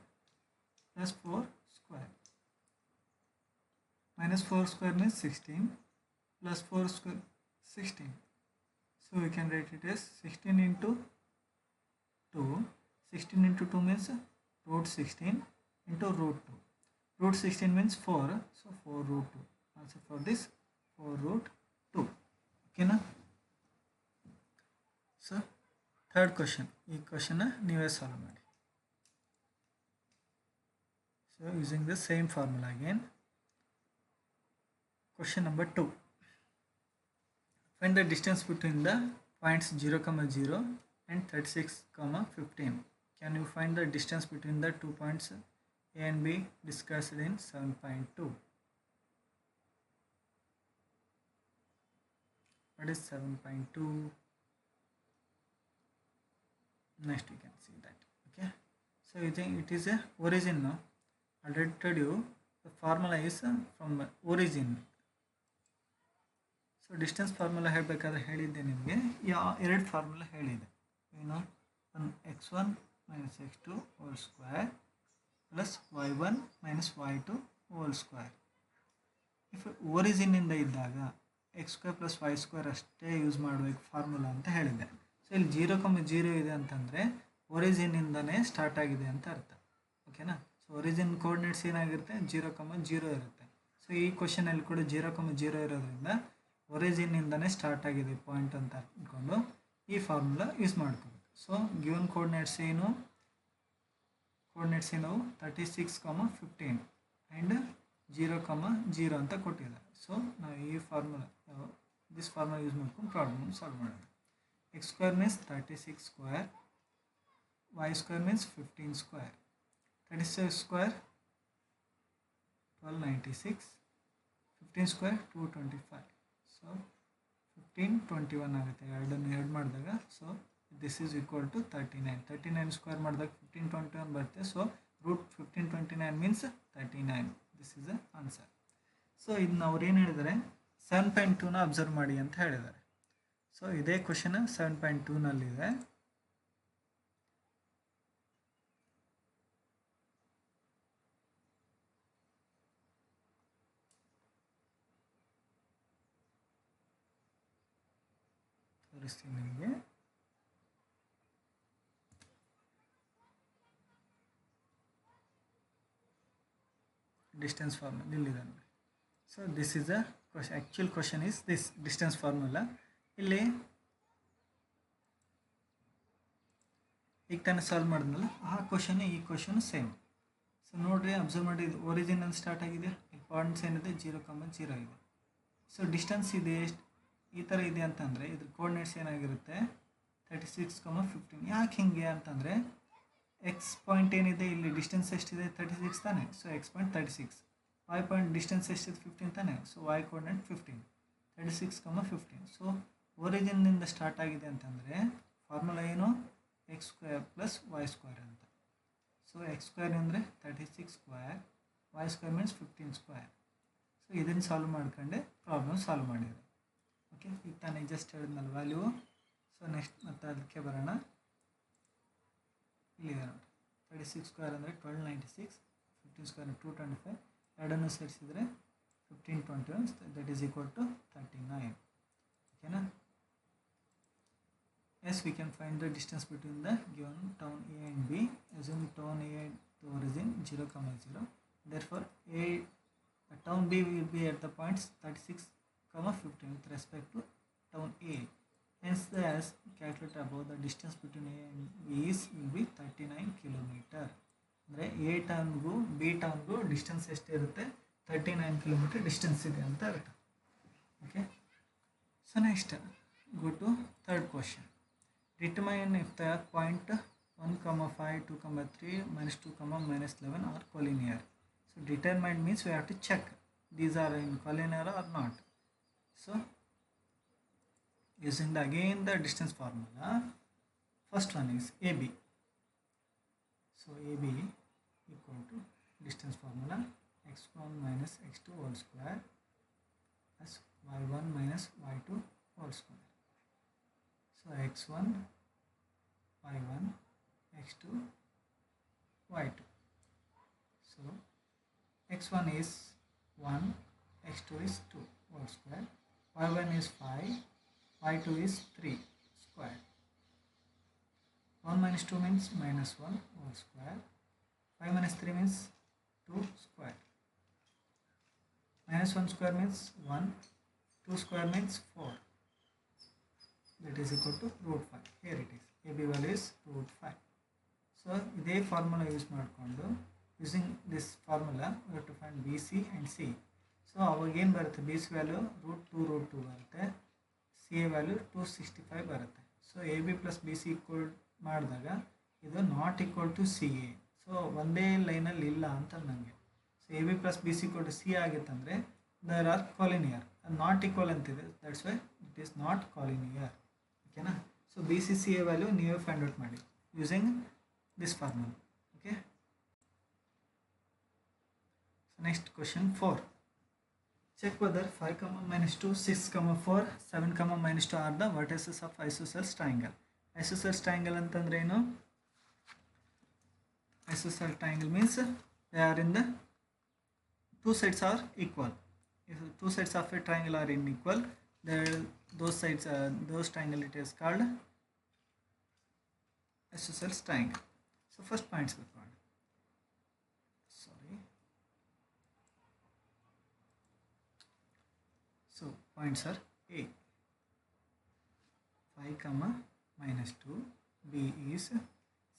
plus 4 square. Minus 4 square means 16 plus 4 square 16. So we can write it as 16 into 2. 16 into 2 means root 16 into root 2. Root 16 means 4. So 4 root 2. Answer for this 4 root 2. Okay na? So third question. This question ನೀವೇ solve ಮಾಡಿ. So using the same formula again. Question number 2. Find the distance between the points 0, 0 and 36, 15. Can you find the distance between the 2 points A and B discussed in 7.2? What is 7.2? Next we can see that. Okay. So you think it is a origin now. I already told you the formula is from origin. So distance formula ಹೇಳಬೇಕಾದ್ರೆ ಹೇಳಿದ್ದೆ ನಿಮಗೆ ಎರಡು formula ಹೇಳಿದೆ ಏನು x1 minus x2 whole square plus y1 minus y2 whole square. If origin ಇಂದ ಇದ್ದಾಗ x square plus y square ಅಷ್ಟೇ use ಮಾಡಬೇಕು ಫಾರ್ಮುಲಾ ಅಂತ ಹೇಳಿದೆ. ಸೊ ಇಲ್ಲಿ 0, 0 ಇದೆ ಅಂತಂದರೆ ಒರಿಜಿನ್ ಇಂದನೇ ಸ್ಟಾರ್ಟ್ ಆಗಿದೆ ಅಂತ ಅರ್ಥ. ಓಕೆನಾ? ಸೊ ಒರಿಜಿನ್ ಕೋಆರ್ಡಿನೇಟ್ಸ್ ಏನಾಗಿರುತ್ತೆ 0, 0 ಇರುತ್ತೆ. ಸೊ ಈ ಕ್ವಶನಲ್ಲಿ ಕೂಡ 0, 0 ಇರೋದ್ರಿಂದ ಒರಿಜಿನ್ ಇಂದನೇ ಸ್ಟಾರ್ಟ್ ಆಗಿದೆ ಪಾಯಿಂಟ್ ಅಂತ ಅಂದ್ಕೊಂಡು ಈ ಫಾರ್ಮುಲಾ ಯೂಸ್ ಮಾಡ್ಕೋಬೇಕು. ಸೊ ಗಿವನ್ ಕೋಆರ್ಡಿನೇಟ್ಸ್ ಏನು 36, 15 ಆ್ಯಂಡ್ 0, 0 ಅಂತ ಕೊಟ್ಟಿದ್ದಾರೆ. ಸೊ ನಾವು ಈ ಫಾರ್ಮುಲಾ ದಿಸ್ ಫಾರ್ಮುಲಾ ಯೂಸ್ ಮಾಡ್ಕೊಂಡು ಪ್ರಾಬ್ಲಮ್ ಸಾಲ್ವ್ ಮಾಡೋಣ. x square means 36 square, y square means 15 square, 36 square 1296, 15 square 225. So 15, 21 ಆಗುತ್ತೆ. ಎರಡನ್ನು ಎರಡು ಮಾಡಿದಾಗ so this is equal to 39 square ಮಾಡಿದಾಗ 15, 21 ಬರುತ್ತೆ. So root 15, 29 means 39. This is a answer. So ಇದನ್ನ ಅವ್ರು ಏನು ಹೇಳಿದ್ದಾರೆ 7.2ನ ಅಬ್ಸರ್ವ್ ಮಾಡಿ ಅಂತ ಹೇಳಿದ್ದಾರೆ. ಸೊ ಇದೇ ಕ್ವಶನ್ 7.2ನಲ್ಲಿದೆ. ತೋರಿಸ್ತೀನಿ ನಿಮಗೆ. ಡಿಸ್ಟೆನ್ಸ್ ಫಾರ್ಮುಲಾ ಇಲ್ಲಿದೆ ನೋಡಿ. So this is a question. Actual question is this distance formula. ಇಲ್ಲಿ ಈಗ ತಾನೇ ಸಾಲ್ವ್ ಮಾಡಿದ್ನಲ್ಲ ಆ ಕ್ವಶನ್ ಈ ಕ್ವಶನ್ ಸೇಮ್. ಸೊ ನೋಡ್ರಿ ಅಬ್ಸರ್ವ್ ಮಾಡಿ, ಇದು ಒರಿಜಿನ್ ಅಂತ ಸ್ಟಾರ್ಟ್ ಆಗಿದೆ. ಪಾಯಿಂಟ್ಸ್ ಏನಿದೆ 0, 0 ಇದೆ. ಸೊ ಡಿಸ್ಟೆನ್ಸ್ ಇದೆ ಈ ಥರ ಇದೆ ಅಂತಂದರೆ ಇದ್ರ ಕೋಆರ್ಡಿನೇಟ್ಸ್ ಏನಾಗಿರುತ್ತೆ 36, 15. ಯಾಕೆ ಹಿಂಗೆ ಅಂತಂದರೆ ಎಕ್ಸ್ ಪಾಯಿಂಟ್ ಏನಿದೆ ಇಲ್ಲಿ ಡಿಸ್ಟೆನ್ಸ್ ಎಷ್ಟಿದೆ 36 ತಾನೆ. So x point 36, y point distance ಎಷ್ಟಿದೆ 15 ತಾನೆ. So y coordinate 15, 36, 15. ಸೊ ಒರಿಜಿನ್ನಿಂದ ಸ್ಟಾರ್ಟ್ ಆಗಿದೆ ಅಂತಂದರೆ ಫಾರ್ಮುಲಾ ಏನು x square plus y square ಅಂತ. ಸೊ ಎಕ್ಸ್ ಸ್ಕ್ವೇರ್ ಅಂದರೆ 36 square, y square means 15 square. So ಇದನ್ನು ಸಾಲ್ವ್ ಮಾಡ್ಕೊಂಡೆ ಪ್ರಾಬ್ಲಮ್ ಸಾಲ್ವ್ ಮಾಡಿದೆ. ಓಕೆ, ಈಗ ತಾನೇ ಜಸ್ಟ್ ಹೇಳಿದ್ನಲ್ಲ ವ್ಯಾಲ್ಯೂ. ಸೊ ನೆಕ್ಸ್ಟ್ ಮತ್ತೆ ಅದಕ್ಕೆ ಬರೋಣ. ಇಲ್ಲಿದೆ ನೋಡಿ 36 ಸ್ಕ್ವೇರ್ ಅಂದರೆ 1296, 15 ಸ್ಕ್ವೇರ್ 225. ಎರಡನ್ನು ಸೇರಿಸಿದರೆ 15, 21 ದಟ್ ಈಸ್ ಈಕ್ವಲ್ ಟು 39. ಓಕೆನಾ? Yes, we can find the distance between the given town A and B. Assume town A to origin 0, 0. Therefore, town B will be at the points 36, 15 with respect to town A. Hence, the as calculate above the distance between A and B will be 39 km. ಅಂದರೆ A ಟೌನ್ಗೂ B ಟೌನ್ಗೂ distance ಎಷ್ಟಿರುತ್ತೆ 39 km distance ಇದೆ ಅಂತ ಅರ್ಥ. Okay, so next go to third question. Determine if the point 1 comma 5, 2 comma 3, minus 2 comma minus 11 are collinear. So determined means we have to check these are in collinear or not. So using again the distance formula, first one is AB. So AB equal to distance formula x1 minus x2 whole square plus y1 minus y2 whole square. So x1, y1, x2, y2. So x1 is 1, x2 is 2 whole square, y1 is 5, y2 is 3 square. 1 minus 2 means minus 1 whole square, 5 minus 3 means 2 square, minus 1 square means 1, 2 square means 4, that is equal to root 5. Here it is, AB value is root 5. So ಇದೇ formula use ಮಾಡಿಕೊಂಡು using this formula we have to find B C and C. So ಅವಾಗೇನು ಬರುತ್ತೆ, B C value root 2 ಬರುತ್ತೆ, C A value 265 ಬರುತ್ತೆ. So A B plus B C equal ಮಾಡಿದಾಗ ಇದು not equal to C A. So ಒಂದೇ ಲೈನಲ್ಲಿ ಇಲ್ಲ ಅಂತ ನನಗೆ. So A B plus B C equal to C ಆಗಿತ್ತಂದರೆ there are collinear. Not equal ಅಂತಿದೆ, that's why it is not collinear. ಓಕೆನಾ? So B C C A value ನೀವೇ find out ಮಾಡಿ using this formula. Okay, so next question 4. Check whether 5 comma minus 2, 6 comma 4, 7 comma minus 2 are the vertices of isosceles triangle. Isosceles triangle ಅಂತಂದ್ರೆ ಏನು? Isosceles triangle means they are in the two sides are equal. If two sides of a triangle are unequal, those sides those triangle it is called isosceles triangle. So first points required. So points are A 5 comma minus 2, B is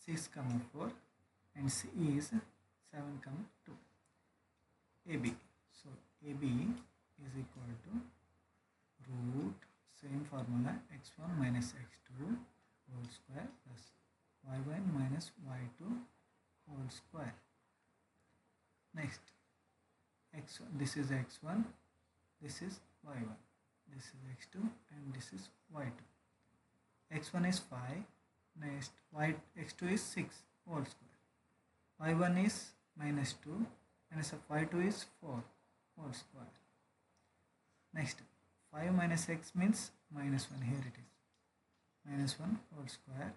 6 comma 4, and C is 7 comma 2. AB. So AB is equal to root, same formula, x1 minus x2 whole square plus y1 minus y2 whole square. Next, x1, this is x1, this is y1, this is x2, and this is y2. x1 is 5, next x2 is 6 whole square, y1 is minus 2, minus of y2 is 4 whole square. Next, 5 minus x means minus 1, here it is, minus 1 whole square,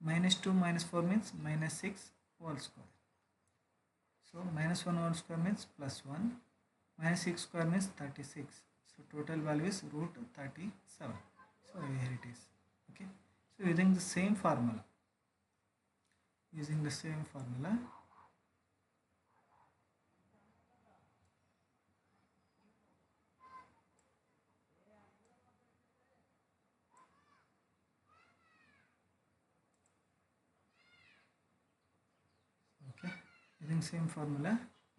minus 2 minus 4 means minus 6 whole square. So minus 1 whole square means plus 1, minus 6 square means 36. So total value is root 37. So here it is. Okay. So using the same formula, using same formula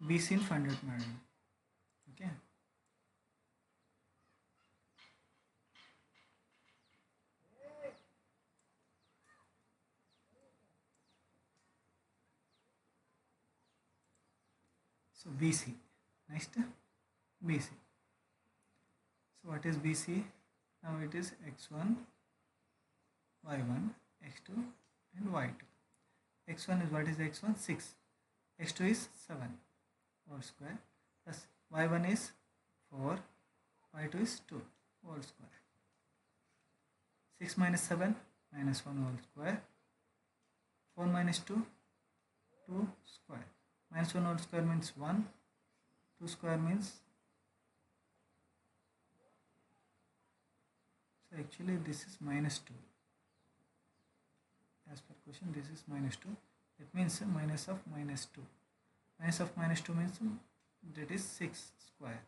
BC find out ಮಾಡೋಣ. Okay, so BC, next BC. So what is BC? Now it is x1, y1, x2, and y2. x1 is, what is x1? 6. x2 is 7 whole square plus y1 is 4, y2 is 2 whole square. 6 minus 7 minus 1 whole square, 4 minus 2 2 square, minus 1 whole square means 1, 2 square means, so actually this is minus 2 as per question. This is minus 2. It means minus of minus 2. Minus of minus 2 means that is 6 square.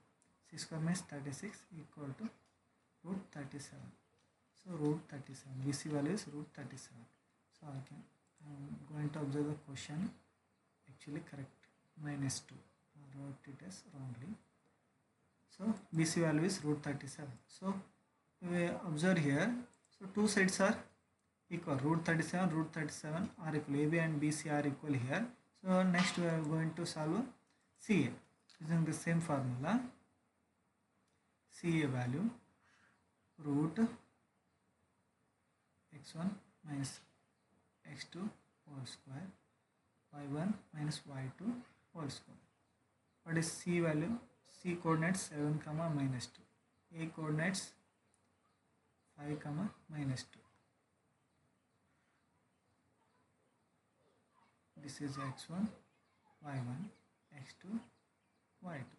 6 square means 36 equal to root 37. So root 37. BC value is root 37. So I am going to observe the question. Actually correct. Minus 2. I wrote it as wrongly. So BC value is root 37. So we observe here. So two sides are equal root 37 are equal. AB and BC are equal here. So next we are going to solve CA using the same formula. CA value root x1 minus x2 whole square y1 minus y2 whole square. What is C value? C coordinates 7 comma minus 2. A coordinates 5 comma minus 2. This is x1, y1, x2, y2.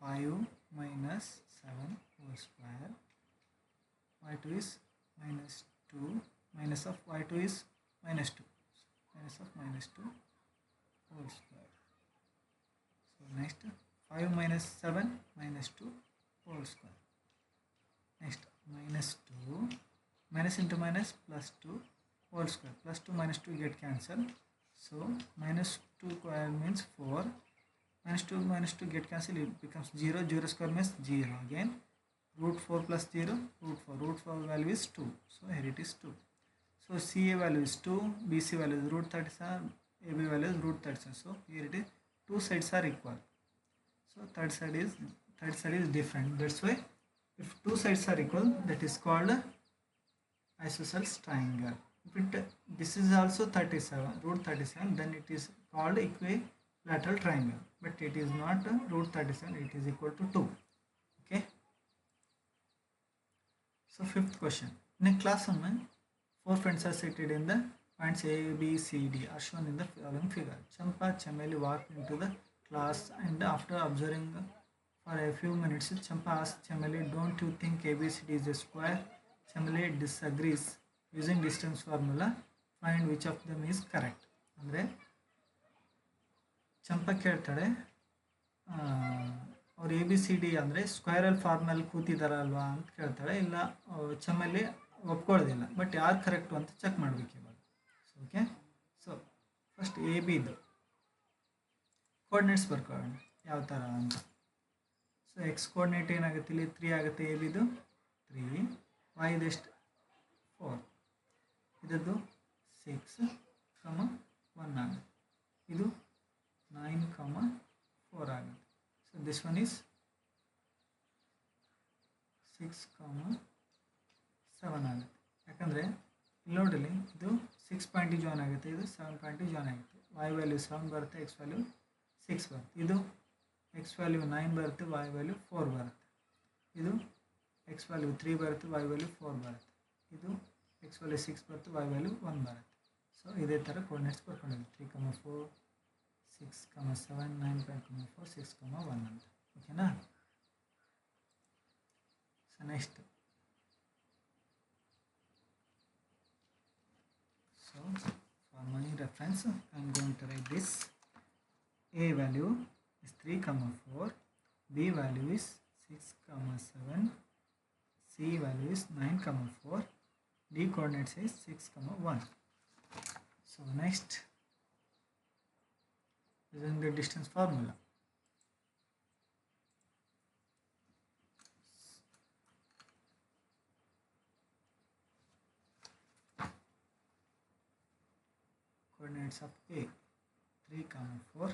5 minus 7 whole square. y2 is minus 2. Minus of y2 is minus 2. Minus of minus 2 whole square. So next 5 minus 7 minus 2 whole square. Next minus 2 minus into minus plus 2 whole square. Plus 2 minus 2 get cancelled. So minus 2 square means 4. Minus 2 get cancelled, it becomes 0. 0 square means 0 again. Root 4 plus 0 root 4. Root 4 value is 2. So here it is 2. So CA value is 2, BC value is root 37, AB value is root 37. So here it is, two sides are equal. So third side is different. That's why if two sides are equal, that is called isosceles triangle. If this is also 37, root 37, then it is called equilateral triangle. But it is not root 37, it is equal to 2. Okay. So fifth question. In a classroom, 4 friends are seated in the points A, B, C, D are shown in the following figure. Champa Chameli walked into the class and after observing for a few minutes, Champa asked Chameli, "Don't you think ABCD is a square?" Chameli disagrees. Using distance formula, find which of them is correct. ಅಂದರೆ ಚಂಪ ಕೇಳ್ತಾಳೆ ಅವ್ರು ABCD ಅಂದರೆ ಸ್ಕ್ವೇರಲ್ ಫಾರ್ಮಲ್ಲಿ ಕೂತಿದ್ದಾರಲ್ವಾ ಅಂತ ಕೇಳ್ತಾಳೆ. ಇಲ್ಲ ಚಮ್ಮಲ್ಲಿ ಒಪ್ಕೊಳ್ಳೋದಿಲ್ಲ, but ಯಾರು correct ಅಂತ ಚೆಕ್ ಮಾಡಬೇಕು ಇವಾಗ. ಓಕೆ, ಸೊ ಫಸ್ಟ್ ABದು ಕೋರ್ಡಿನೇಟ್ಸ್ ಬರ್ಕೊಳ್ಳೋಣ ಯಾವ ಥರ ಅಂತ. ಸೊ ಎಕ್ಸ್ ಕೋರ್ಡಿನೇಟ್ ಏನಾಗುತ್ತೆ, ಇಲ್ಲಿ 3 ಆಗುತ್ತೆ. ABದು 3, y ಇದೆಷ್ಟು 4, ಇದದ್ದು 6, 1 ಆಗುತ್ತೆ. ಇದು 9, 4 ಆಗುತ್ತೆ. ಸೊ ದಿಸ್ ಒನ್ ಈಸ್ 6, 7 ಆಗುತ್ತೆ. ಯಾಕಂದರೆ ಇಲ್ಲಿ ನೋಡಲಿ, ಇದು 6 ಪಾಯಿಂಟಿಗೆ ಜಾಯ್ನ್ ಆಗುತ್ತೆ, ಇದು 7 ಪಾಯಿಂಟಿಗೆ ಜಾಯ್ನ್ ಆಗುತ್ತೆ. y ವ್ಯಾಲ್ಯೂ 7 ಬರುತ್ತೆ, x ವ್ಯಾಲ್ಯೂ 6 ಬರುತ್ತೆ. ಇದು x ವ್ಯಾಲ್ಯೂ 9 ಬರುತ್ತೆ, y ವ್ಯಾಲ್ಯೂ 4 ಬರುತ್ತೆ. ಇದು x ವ್ಯಾಲ್ಯೂ 3 ಬರುತ್ತೆ, y ವ್ಯಾಲ್ಯೂ 4 ಬರುತ್ತೆ. ಇದು x ವ್ಯಾಲ್ಯೂ 6 ಬರುತ್ತೆ, y ವ್ಯಾಲ್ಯೂ 1 ಬರುತ್ತೆ. ಸೊ ಇದೇ ಥರ ಕೋರ್ಡಿನೇಟ್ಸ್ ಬರ್ಕೊಂಡಿದ್ದೀವಿ. 3, 4, 6, 7, 9.4, 6, 1 ಅಂತ. ಓಕೆನಾ? So next, so for my reference I am going to write this. A value is 3, 4, B value is 6, 7, C value is 9, 4, D coordinates is 6, 1. So next, using the distance formula, coordinates of A 3, 4,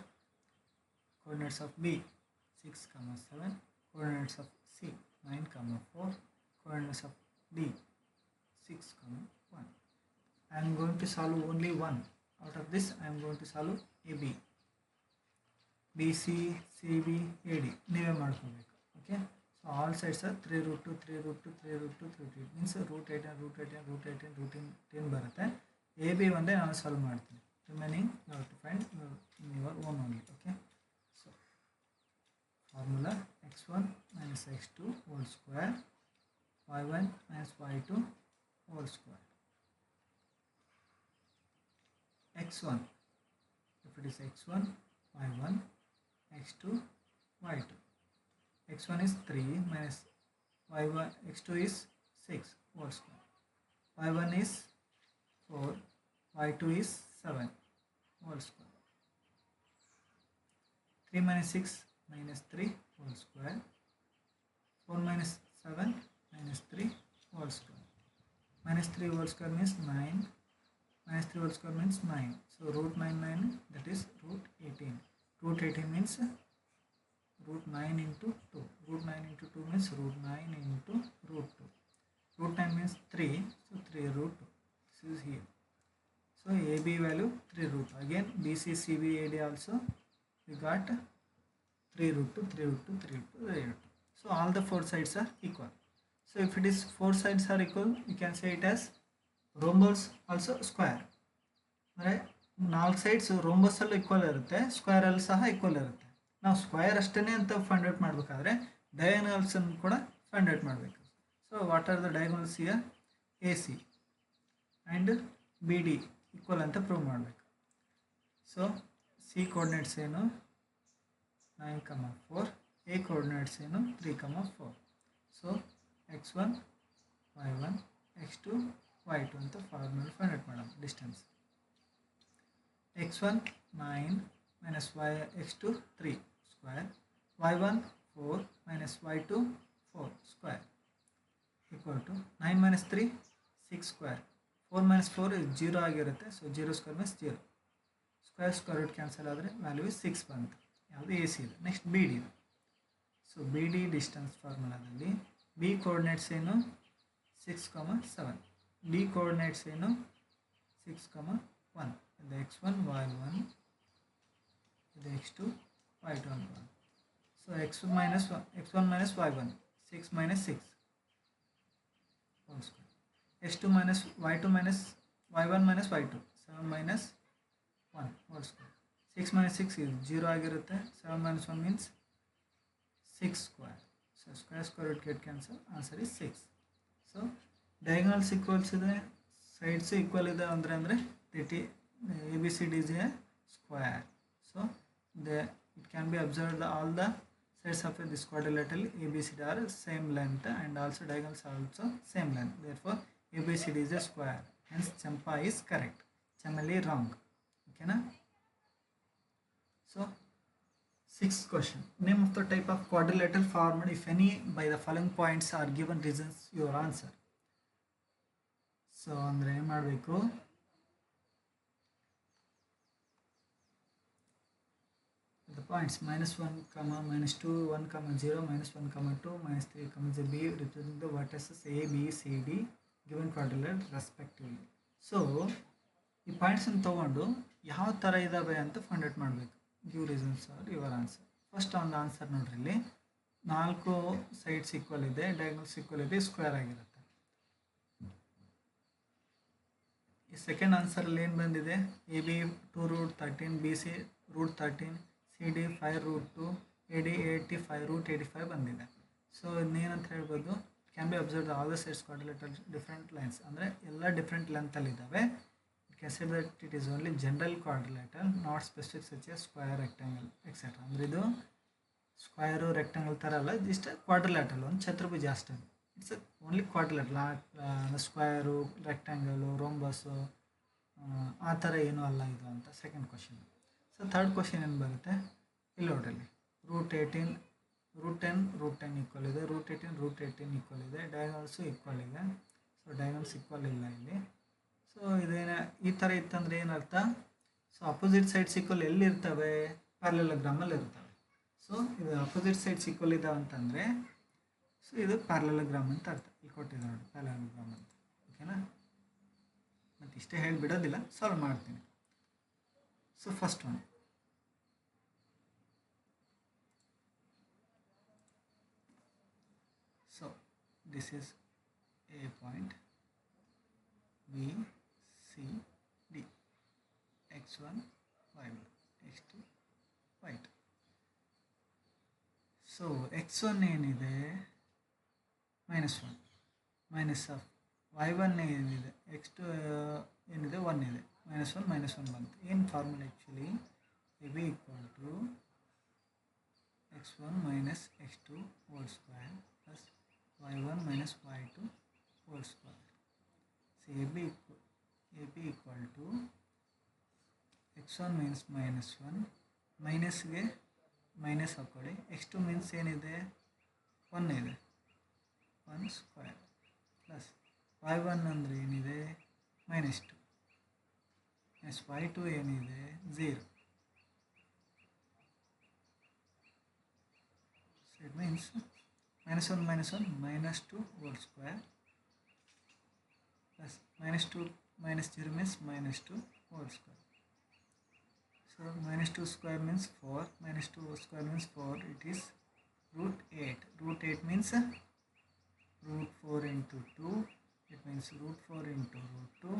coordinates of B 6, 7, coordinates of C 9, 4, coordinates of D 6, 1. I am going to solve only one. Out of this I am going to solve AB, BC, CB, AD. ನೀವೇ ಮಾಡ್ಕೋಬೇಕು. Okay, so all sides are 3 root 2, 3 root 2, 3 root 2, 3 root 2 means root 18, root 18, root 18, root 10 ಬರುತ್ತೆ. AB ಒಂದೇ ನಾನು solve ಮಾಡ್ತೀನಿ. Remaining you have to find in your own only. Okay, so formula x1 minus x2 whole square, y1 minus y2 whole square. x1, if it is x1, y1, x2, y2. x1 is 3 minus y1, x2 is 6 whole square. y1 is 4, y2 is 7 whole square. 3 minus 6 minus 3 whole square. 4 minus 7 minus 3 whole square. minus 3 whole square means 9, minus 3 whole square means 9, so root 9, that is root 18. Root 18 means root 9 into 2, root 9 into 2 means root 9 into root 2, root 9 means 3, so 3 root 2, this is here. So AB value 3 root 2. Again BC CB AD also we got 3 root 2, 3 root 2, 3 root 2, 3 root 2. So all the 4 sides are equal. So if it is 4 sides are equal, you can say it as rhombus also square. Right? 4 sides rhombus allu equal irutte, square allu saha equal irutte. ನಾವು square ಅಷ್ಟೇ ಅಂತ find out ಮಾಡಬೇಕಾದ್ರೆ diagonals ಅನ್ನು ಕೂಡ find out ಮಾಡಬೇಕು. So what are the diagonals here? A C and B D equal ಅಂತ prove ಮಾಡಬೇಕು. So C coordinates ಏನು 9, 4, ಎ ಕೋಆರ್ಡಿನೇಟ್ಸ್ ಏನು 3, 4. So x1 y1 x2 y2 ಅಂತ ಫಾರ್ಮುಲಾ ಫೈಂಡ್ ಔಟ್ ಮಾಡೋಣ. Distance x1 9 minus y x2 3 square, y1 4 minus y2 4 square equal to 9 minus 3 6 square, 4 minus 4 is 0 ಆಗಿರುತ್ತೆ. So 0 square means 0, square root cancel ಆದರೆ value is 6 ಬಂತು. ಯಾವುದು A C ಇದೆ. Next B D. So B D distance ಫಾರ್ಮುಲಾದಲ್ಲಿ B coordinates ಏನು 6, 7, D coordinates ಏನು 6, 1, ಇದು x1 y1 ಇದು x2 y2 ಅಂತ. So x1 minus y1 6 minus 6 whole square, x2 minus y2 minus y1 minus y2 7 minus 1 whole square, 6 minus 6 is 0 ಆಗಿರುತ್ತೆ. 7 minus 1 means 6 square. So square root get cancel, answer is 6. So diagonals equals ಇದೆ, sides equal ಇದೆ ಅಂದರೆ ABCD is a square. So it can be observed that all the sides of this quadrilateral ABCD are same length and also diagonals are also same length. Therefore ABCD is a square. Hence Champa is correct. Chamali wrong. Okay na? So 6th question. Name of the type of quadrilateral formed if any by the following points are given reasons your answer. So andre em ಮಾಡಬೇಕು, the points -1, -2, 1, 0, -1, 2, -3, 0 b representing the vertices A, B, C, D given quadrilateral respectively. So ಈ ಪಾಯಿಂಟ್ಸನ್ನು ತೊಗೊಂಡು ಯಾವ ಥರ ಇದ್ದಾವೆ ಅಂತ find out ಮಾಡಬೇಕು. Give reasons or your answer. First ಒಂದು ಆನ್ಸರ್ ನೋಡ್ರಿ, ಇಲ್ಲಿ 4 ಸೈಡ್ಸ್ ಈಕ್ವಲ್ ಇದೆ, ಡಯಾಗೋನಲ್ಸ್ ಈಕ್ವಲ್ ಇದೆ, ಸ್ಕ್ವೇರ್ ಆಗಿರುತ್ತೆ. ಈ ಸೆಕೆಂಡ್ ಆನ್ಸರಲ್ಲಿ ಏನು ಬಂದಿದೆ? A B 2 root 13, B C root 13, C D 5 root 2, A D 85 root 85 ಬಂದಿದೆ. ಸೊ ಇನ್ನೇನಂತ ಹೇಳ್ಬೋದು, can be observe all the sides quadrilateral different lines, ಅಂದರೆ ಎಲ್ಲ ಡಿಫ್ರೆಂಟ್ ಲೆಂತಲ್ಲಿದ್ದಾವೆ. It can say that it is only general quadrilateral, not specific such a square, rectangle etcetera. ಅಂದರೆ ಇದು square rectangle ಥರ ಅಲ್ಲ, ಜಸ್ಟ್ ಕ್ವಾಡ್ರಿಲೇಟರಲ್, ಒಂದು ಚತುರ್ಭುಜ ಅಷ್ಟೇ. It's only quadrilateral, square, rectangle, rhombus ಆ ಥರ ಏನೂ ಅಲ್ಲ ಇದು ಅಂತ second question. So third question ಏನು ಬರುತ್ತೆ ಇಲ್ಲಿ ನೋಡ್ರಿ, ರೂಟ್ 10 ಈಕ್ವಲ್ ಇದೆ, ರೂಟ್ 18 ಈಕ್ವಲ್ ಇದೆ, ಡಯಾಗೋನಲ್ಸು ಈಕ್ವಲ್ ಇದೆ. ಸೊ ಡಯಾಗೋನಲ್ಸ್ ಈಕ್ವಲ್ ಇಲ್ಲ ಇಲ್ಲಿ. ಸೊ ಇದೇನ ಈ ಥರ ಇತ್ತಂದರೆ ಏನರ್ಥ? ಸೊ ಅಪೋಸಿಟ್ ಸೈಡ್ಸ್ ಈಕ್ವಲ್ ಎಲ್ಲಿರ್ತವೆ? ಪ್ಯಾರಲೆಲೋಗ್ರಾಮಲ್ಲಿ ಇರ್ತವೆ. ಸೊ ಇದು ಅಪೋಸಿಟ್ ಸೈಡ್ಸ್ ಈಕ್ವಲ್ ಇದಾವೆ ಅಂತಂದರೆ ಸೊ ಇದು ಪ್ಯಾರಲೆಲೋಗ್ರಾಮ್ ಅಂತ ಅರ್ಥ. ಇಲ್ಲಿ ಕೊಟ್ಟಿದೆ ನೋಡಿ ಪ್ಯಾರಲೆಲೋಗ್ರಾಮ್ ಅಂತ. ಓಕೆನಾ? ಮತ್ತು ಇಷ್ಟೇ ಹೇಳಿಬಿಡೋದಿಲ್ಲ, ಸಾಲ್ವ್ ಮಾಡ್ತೀನಿ. So first one, so this is A point, B, C, D, x1, y1, x2, y2. So x1 ಏನಿದೆ -1, ಮೈನಸ್ ಆಫ್ y1 ಏನಿದೆ, x2 ಏನಿದೆ 1 ಇದೆ, -1 ಬಂತು. ಏನು formula actually? A B equal to x1 minus x2 whole square plus y1 minus y2 whole square. So AB equal to x1 means -1, ಮೈನಸ್ಗೆ minus ಹಾಕೊಳ್ಳಿ, x2 means ಏನಿದೆ 1 ಇದೆ, 1 square plus y1 ಅಂದರೆ ಏನಿದೆ -2 ಎಸ್ y2 ಏನಿದೆ 0. So it means -1 -1 -2 whole square plus -2 -0 means -2 whole square. So -2 square means 4, -2 square means 4, it is √8. √8 means √4 into 2, it means √4 into √2.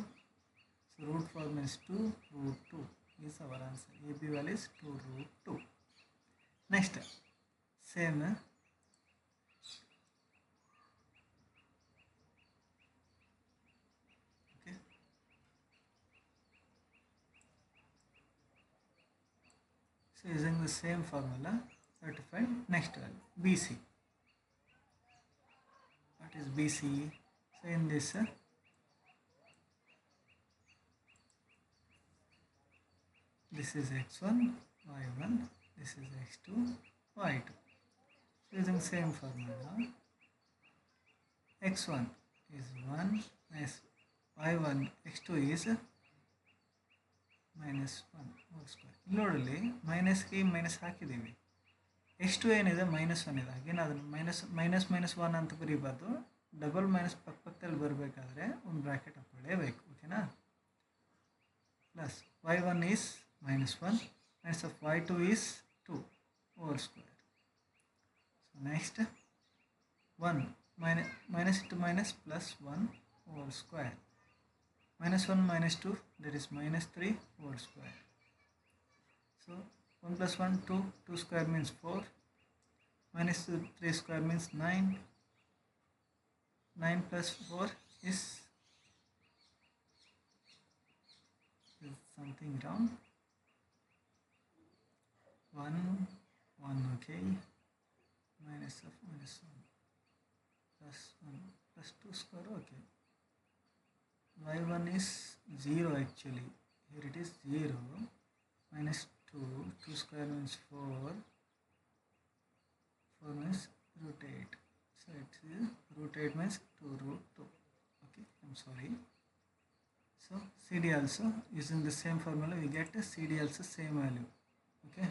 So √4 means 2, √2 is our answer. AB value is 2 √2. Next, same. Okay. So using the same formula, we have to find next value, BC. What is BC? So in this, this is x1, y1, this is x2, y2. So using same formula, x1 is 1, y1, x2 is -1 whole square. ಇಲ್ಲಿ ಮೈನಸ್ಗೆ minus ಹಾಕಿದ್ದೀವಿ. x2 ಏನಿದೆ -1 ಇದೆ, ಹಾಗೇನು ಅದನ್ನು -1 ಅಂತ ಬರೀಬಾರ್ದು, double minus ಪಕ್ಕದಲ್ಲಿ ಬರಬೇಕಾದ್ರೆ ಒಂದು ಬ್ರ್ಯಾಕೆಟ್ ಹಾಕೊಳ್ಳೇಬೇಕು. ಓಕೆನಾ? Plus y1 is -1 minus of y2 is 2 whole square. So next 1 minus into minus plus 1 whole square. -1 -2, that is -3 whole square. So 1 plus 1 2, 2 square means 4, -3 square means 9, 9 plus 4 is something wrong, 1 1, okay, minus of -1 plus 1 plus 2 square, okay. y1 is 0 actually, here it is 0, -2, 2 square means 4, 4 means √8, so it is √8 means 2 √2, okay, I'm sorry. So CD also, using the same formula we get CD also same value, okay.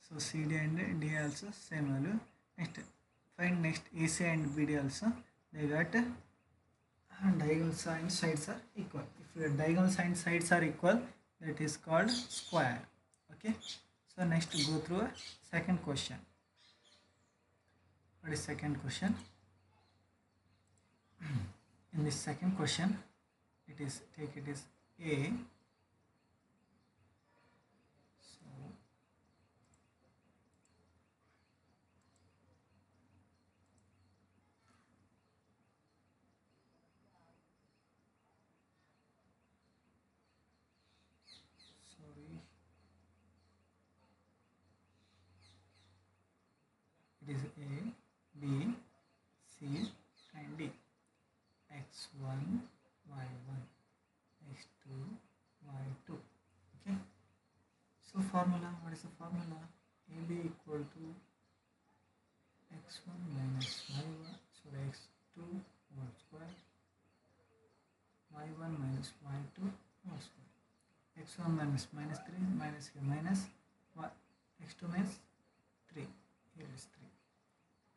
So CD and D also same value. Next, find next AC and BD also. They got diagonal sides are equal. If your diagonal sides are equal, that is called square. Okay. So next go through a second question. What is second question? In this second question, it is A. It is A, B, C and D. X1, Y1, X2, Y2. Okay. So formula, what is the formula? AB equal to X1 minus Y1, so X2 whole square, Y1 minus Y2 whole square. X1 minus -3 minus here minus X2 means 3, here is 3.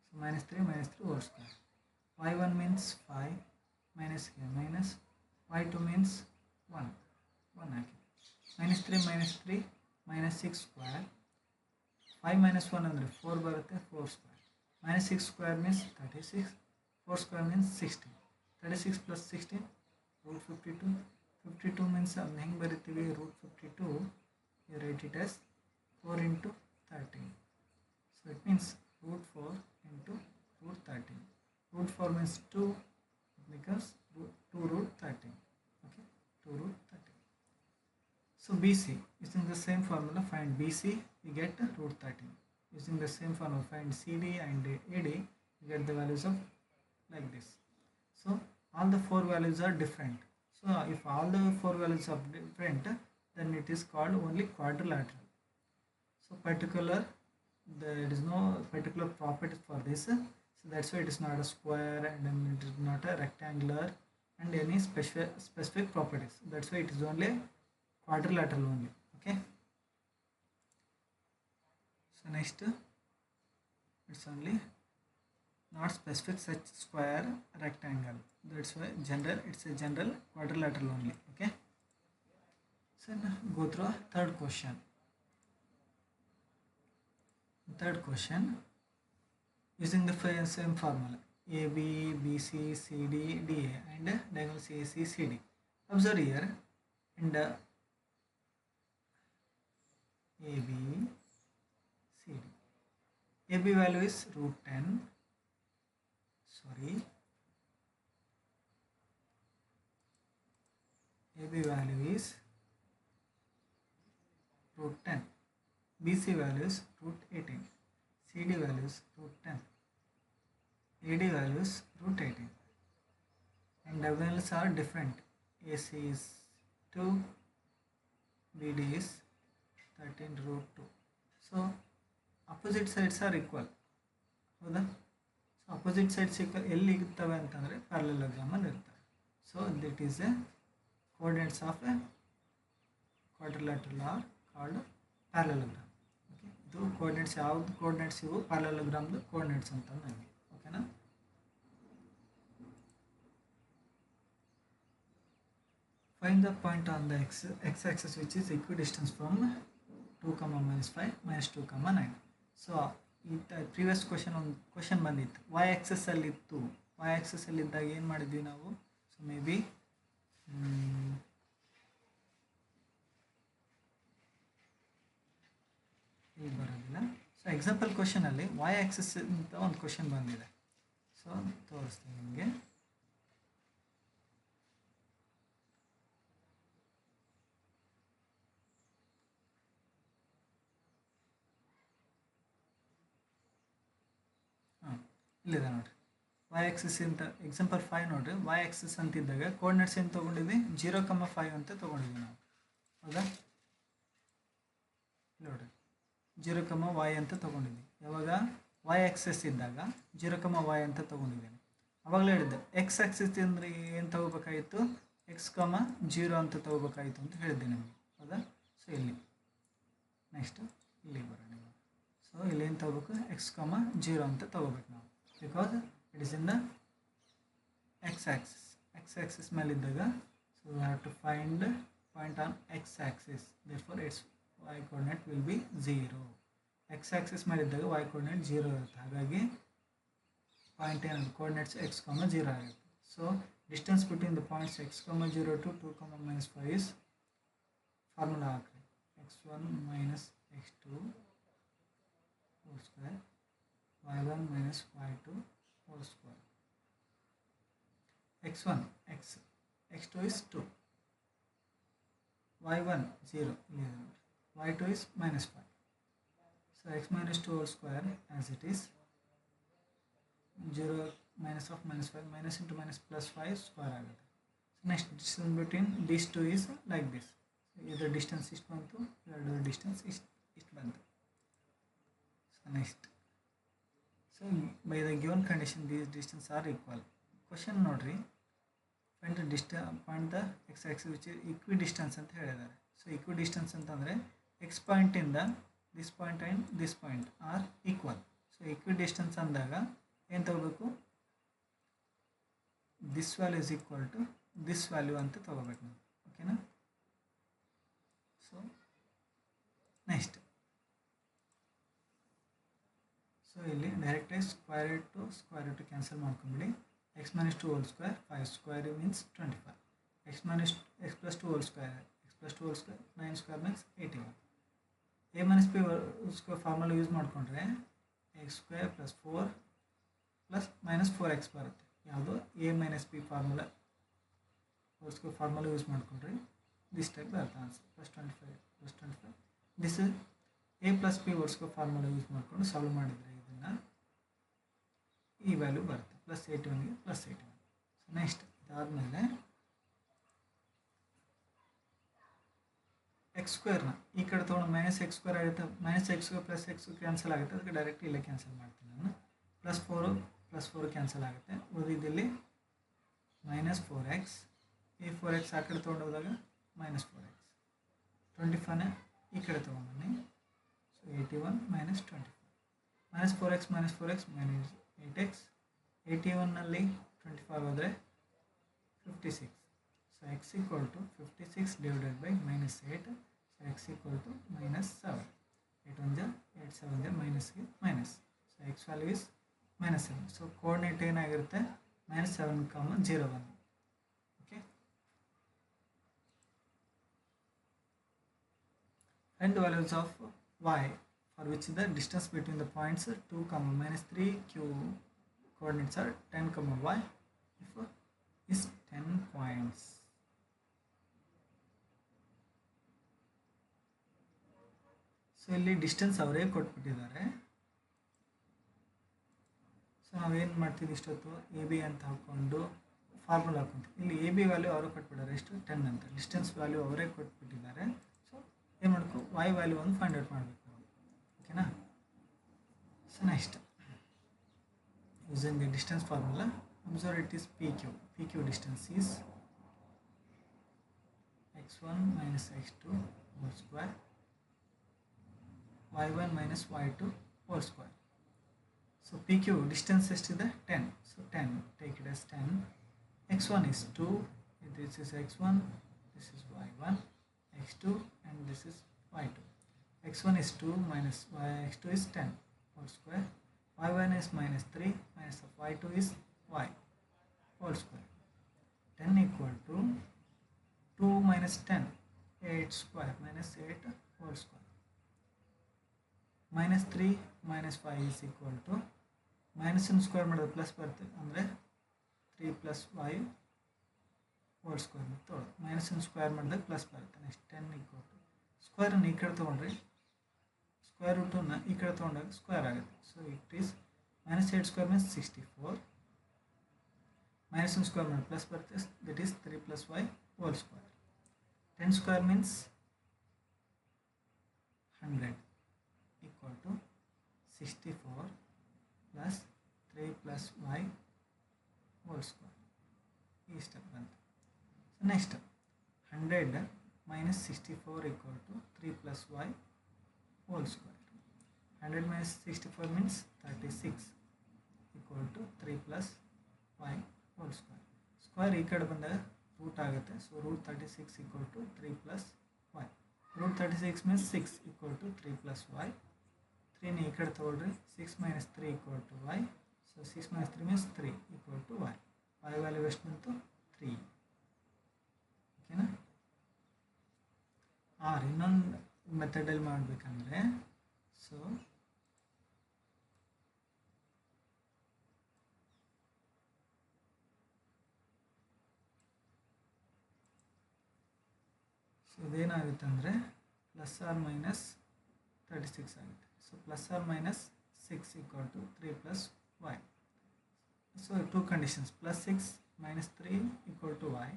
So -3 whole square. Y1 means 5 minus here minus, y2 means 1 -3 -6 square, 5 minus 1 ಅಂದರೆ 4 ಬರುತ್ತೆ, 4 square, -6 square means 36, 4 square means 16, 36 plus 16 √52, 52 means ಅದನ್ನ ಹೆಂಗೆ ಬರಿತೀವಿ, √52, you write it as 4 into 13, so it means √4 into √13, √4 means 2, because 2 √13, okay, 2 √13. So BC, using the same formula find BC, we get √13. Using the same formula find CD and AD, you get the values of like this. So all the 4 values are different. So if all the 4 values are different, then it is called only quadrilateral. So there is no particular property for this. So that's why it is not a square, and then it is not a rectangular and any specific properties. That's why it is only quadrilateral only. Okay. So next, it's only not specific such square, rectangle. That's why it's a general quadrilateral only. Okay. So now go through third question. Third question, using the same formula AB, BC, CD, DA and diagonals AC, CD. Observe here, and AB, CD. AB value is root 10. Sorry. AB value is root 10. BC value is root 18. CD value is root 10. AD value is root 18. And diagonals are different. AC is 2. BD is 13 root 2. So opposite sides are equal. ಹೌದಾ? So opposite sides ಎಲ್ಲಿ ಇರ್ತವೆ ಅಂತಂದರೆ ಪ್ಯಾರಲೋಗ್ರಾಮಲ್ಲಿ ಇರ್ತವೆ. So this is a coordinates of a quadrilateral are called parallelogram. Okay, ಇದು coordinates ಯಾವ್ದು coordinates ಇವು ಪ್ಯಾರಲೋಗ್ರಾಮ್ದು ಕೋಆರ್ಡಿನೇಟ್ಸ್ ಅಂತ ನನಗೆ. ಓಕೆನಾ? Find the point on the x-axis which is equidistant from 2, -5, -2, 9. So previous question ಬಂದಿತ್ತು, y ಆಕ್ಸಸ್ ಅಲ್ಲಿತ್ತು. y ಆಕ್ಸಸ್ ಅಲ್ಲಿದ್ದಾಗ ಏನು ಮಾಡಿದ್ವಿ ನಾವು? ಸೊ ಮೇ ಬಿ ಇಲ್ಲಿ ಬರೋದಿಲ್ಲ. ಸೊ ಎಕ್ಸಾಂಪಲ್ ಕ್ವಶನಲ್ಲಿ y ಆಕ್ಸಸ್ ಅಂತ ಒಂದು ಕ್ವಶನ್ ಬಂದಿದೆ. ಸೊ ತೋರಿಸ್ತೀನಿ ನಿಮಗೆ. ಇಲ್ಲಿದೆ ನೋಡಿರಿ, y ಆಕ್ಸಿಸ್ ಅಂತ ಎಕ್ಸಾಂಪಲ್ 5 ನೋಡಿರಿ. y ಆಕ್ಸಿಸ್ ಅಂತಿದ್ದಾಗ ಕೋಆರ್ಡಿನೇಟ್ಸ್ ಏನು ತೊಗೊಂಡಿದ್ವಿ? 0,5 ಅಂತ ತೊಗೊಂಡಿದ್ವಿ ನಾವು. ಹೌದಾ? ನೋಡಿರಿ 0,y ಅಂತ ತೊಗೊಂಡಿದ್ವಿ. ಯಾವಾಗ y ಆಕ್ಸಿಸ್ ಇದ್ದಾಗ 0,y ಅಂತ ತೊಗೊಂಡಿದ್ದೀನಿ. ಅವಾಗಲೇ ಹೇಳಿದ್ದೆ ಎಕ್ಸ್ ಆಕ್ಸಿಸ್ ಅಂದರೆ ಏನು ತೊಗೋಬೇಕಾಗಿತ್ತು? x,0 ಅಂತ ತೊಗೋಬೇಕಾಗಿತ್ತು ಅಂತ ಹೇಳಿದ್ದೆ ನಿಮಗೆ. ಹೌದಾ? ಸೊ ಇಲ್ಲಿ ನೆಕ್ಸ್ಟ್ ಇಲ್ಲಿ ಬರೋಣ. ಸೊ ಇಲ್ಲಿ ಏನು ತೊಗೋಬೇಕು? x,0 ಅಂತ ತೊಗೋಬೇಕು ನಾವು, because it is in the x axis. X axis ಮೇಲೆ ಇದ್ದಾಗ so we have to find point on x axis. Therefore its y coordinate will be 0. X axis ಮೇಲೆ ಇದ್ದಾಗ y ಕೋಆರ್ಡಿನೇಟ್ 0 ಇರುತ್ತೆ. ಹಾಗಾಗಿ ಪಾಯಿಂಟ್ ಏನಂದ್ರೆ ಕೋಆರ್ಡಿನೇಟ್ಸ್ x,0 ಆಗುತ್ತೆ. So distance between the points x,0 to 2, -5 is formula ಹಾಕ್ರಿ. x1 - x2 whole square, y1 - y2 whole square. x1 x, x2 is 2, y1 0, y2 is -5. So x - 2 whole square as it is 0 minus of -5, minus into minus plus 5 square ಆಗುತ್ತೆ. So next distance between these two is like this. So ಇದರ distance ಇಷ್ಟು ಬಂತು, ಎರಡರ distance ಇಷ್ಟು ಬಂತು. So next, so by the given condition these distance are equal. Question ನೋಡ್ರಿ, find the x-axis which is equidistance ಅಂತ ಹೇಳಿದ್ದಾರೆ. ಸೊ equidistance ಅಂತಂದರೆ x ಪಾಯಿಂಟಿಂದ this point and this point are equal. So equidistance ಅಂದಾಗ ಏನು ತಗೋಬೇಕು? this value is equal to this value ಅಂತ ತಗೋಬೇಕು ನಾವು. ಓಕೆನಾ? ಸೊ ನೆಕ್ಸ್ಟ್, ಸೊ ಇಲ್ಲಿ ಡೈರೆಕ್ಟಾಗಿ ಸ್ಕ್ವೇರ್ ರೂಟ್ ಕ್ಯಾನ್ಸಲ್ ಮಾಡ್ಕೊಂಬಿಡಿ. x - 2 whole square, 5 square means 25. x plus 2 whole square, 9 square means 81. a minus b square formula use ಮಾಡಿಕೊಂಡ್ರೆ x square plus 4 plus minus 4x ಬರುತ್ತೆ. ಯಾವುದು? a minus b formula hole square formula use ಮಾಡಿಕೊಂಡ್ರೆ this type ಬರುತ್ತೆ answer. +25 this a plus b hole square formula use ಮಾಡಿಕೊಂಡು solve ಮಾಡಿದರೆ ಇದನ್ನು ಈ value ಬರುತ್ತೆ. +81ಗೆ +81. ಸೊ ನೆಕ್ಸ್ಟ್ ಇದಾದಮೇಲೆ ಎಕ್ಸ್ ಸ್ಕ್ವೇರ್ನ ಈ ಕಡೆ ತೊಗೊಂಡು ಮೈನಸ್ ಎಕ್ಸ್ ಸ್ಕ್ವೇರ್ ಆಗುತ್ತೆ, minus X square plus X cancel ಆಗುತ್ತೆ, ಅದಕ್ಕೆ ಡೈರೆಕ್ಟ್ ಇಲ್ಲೇ ಕ್ಯಾನ್ಸಲ್ ಮಾಡ್ತೀನಿ ನಾನು. +4 ಕ್ಯಾನ್ಸಲ್ ಆಗುತ್ತೆ, ಉಳಿದಿದ್ದಲ್ಲಿ -4x. ಈ 4x ಆ ಕಡೆ ತೊಗೊಂಡೋದಾಗ -4x. 25ನ ಈ ಕಡೆ ತೊಗೊಂಡ್ಬನ್ನಿ, ಸೊ 81 - 24. -4x -8x. 81ನಲ್ಲಿ 25 ಹೋದರೆ 56. So x = 56 divided by -8. So x = -7. 8 1 8 7 -. So x value is -7. So coordinate ಏನಾಗಿರುತ್ತೆ -7, 0 1. Okay, find the values of y for which the distance between the points 2, -3 q coordinates are 10, y if is 10 points. So ಇಲ್ಲಿ distance ಅವರೇ ಕೊಟ್ಬಿಟ್ಟಿದ್ದಾರೆ. So ನಾವೇನು ಮಾಡ್ತೀವಿ ಇಷ್ಟೊತ್ತು AB ಅಂತ ಹಾಕ್ಕೊಂಡು formula ಹಾಕ್ಕೊಂತೀವಿ. ಇಲ್ಲಿ AB value ಅವರು ಕೊಟ್ಬಿಟ್ಟಿದ್ದಾರೆ, ಎಷ್ಟು 10 ಅಂತ. ಡಿಸ್ಟೆನ್ಸ್ ವ್ಯಾಲ್ಯೂ ಅವರೇ ಕೊಟ್ಬಿಟ್ಟಿದ್ದಾರೆ. ಸೊ ಏನು ಮಾಡಬೇಕು, y ವ್ಯಾಲ್ಯೂ ಒಂದು ಫೈಂಡ್ ಔಟ್ ಮಾಡಬೇಕು ನಾವು. ಓಕೆನಾ? So next using the distance formula, observe it is PQ. PQ distance is x1 - x2 whole square, y1 - y2 whole square. So PQ distance ಎಷ್ಟಿದೆ 10. So 10, take it as 10. x1 is 2, this is x1, this is y1, x2 and this is y2. x1 is 2 minus x2 is 10 whole square, y1 is -3 minus of y2 is y whole square. 10 equal to 2 minus 10, 8 square minus 8 whole square. -3 minus 5 is equal to minus square ಮಾಡಿದ್ರೆ plus ಬರುತ್ತೆ, ಅಂದರೆ 3 + y whole square ತೊಗೊಳ್ಳೋದು. Minus square ಮಾಡಿದಾಗ plus ಬರುತ್ತೆ. Next 10 equal to ಸ್ಕ್ವೇರನ್ನು ಈ ಕಡೆ ತೊಗೊಂಡ್ರಿ, square ರೂಟನ್ನು ಈ ಕಡೆ ತೊಗೊಂಡಾಗ ಸ್ಕ್ವೇರ್ ಆಗುತ್ತೆ. So it is -8 square means 64, minus square ಮಾಡಿ ಪ್ಲಸ್ ಬರುತ್ತೆ, that is 3 + y whole square. 10 square means 100 equal to 64 plus 3 plus y whole square. ಈ ಸ್ಟೆಪ್ ಬಂತು. So next 100 minus 64 equal to 3 plus y whole square. 100 minus 64 means 36 equal to 3 plus y whole square. Square ಈ ಕಡೆ ಬಂದಾಗ root ಆಗುತ್ತೆ. So √36 equal to 3 plus y. √36 means 6 equal to 3 plus y. 3ನ ಈ ಕಡೆ ತೊಗೊಳ್ರಿ, 6 - 3 equal to y. So 6 - 3 means 3 equal to y. y value ಎಷ್ಟು ಬಂತು 3. ಓಕೆನಾ? ಇನ್ನೊಂದು ಮೆಥಡಲ್ಲಿ ಮಾಡಬೇಕಂದ್ರೆ, ಸೊ ಇದೇನಾಗುತ್ತೆ ಅಂದರೆ ±36 ಆಗುತ್ತೆ. So ±6 equal to 3 plus y. So 2 conditions, +6 - 3 equal to y,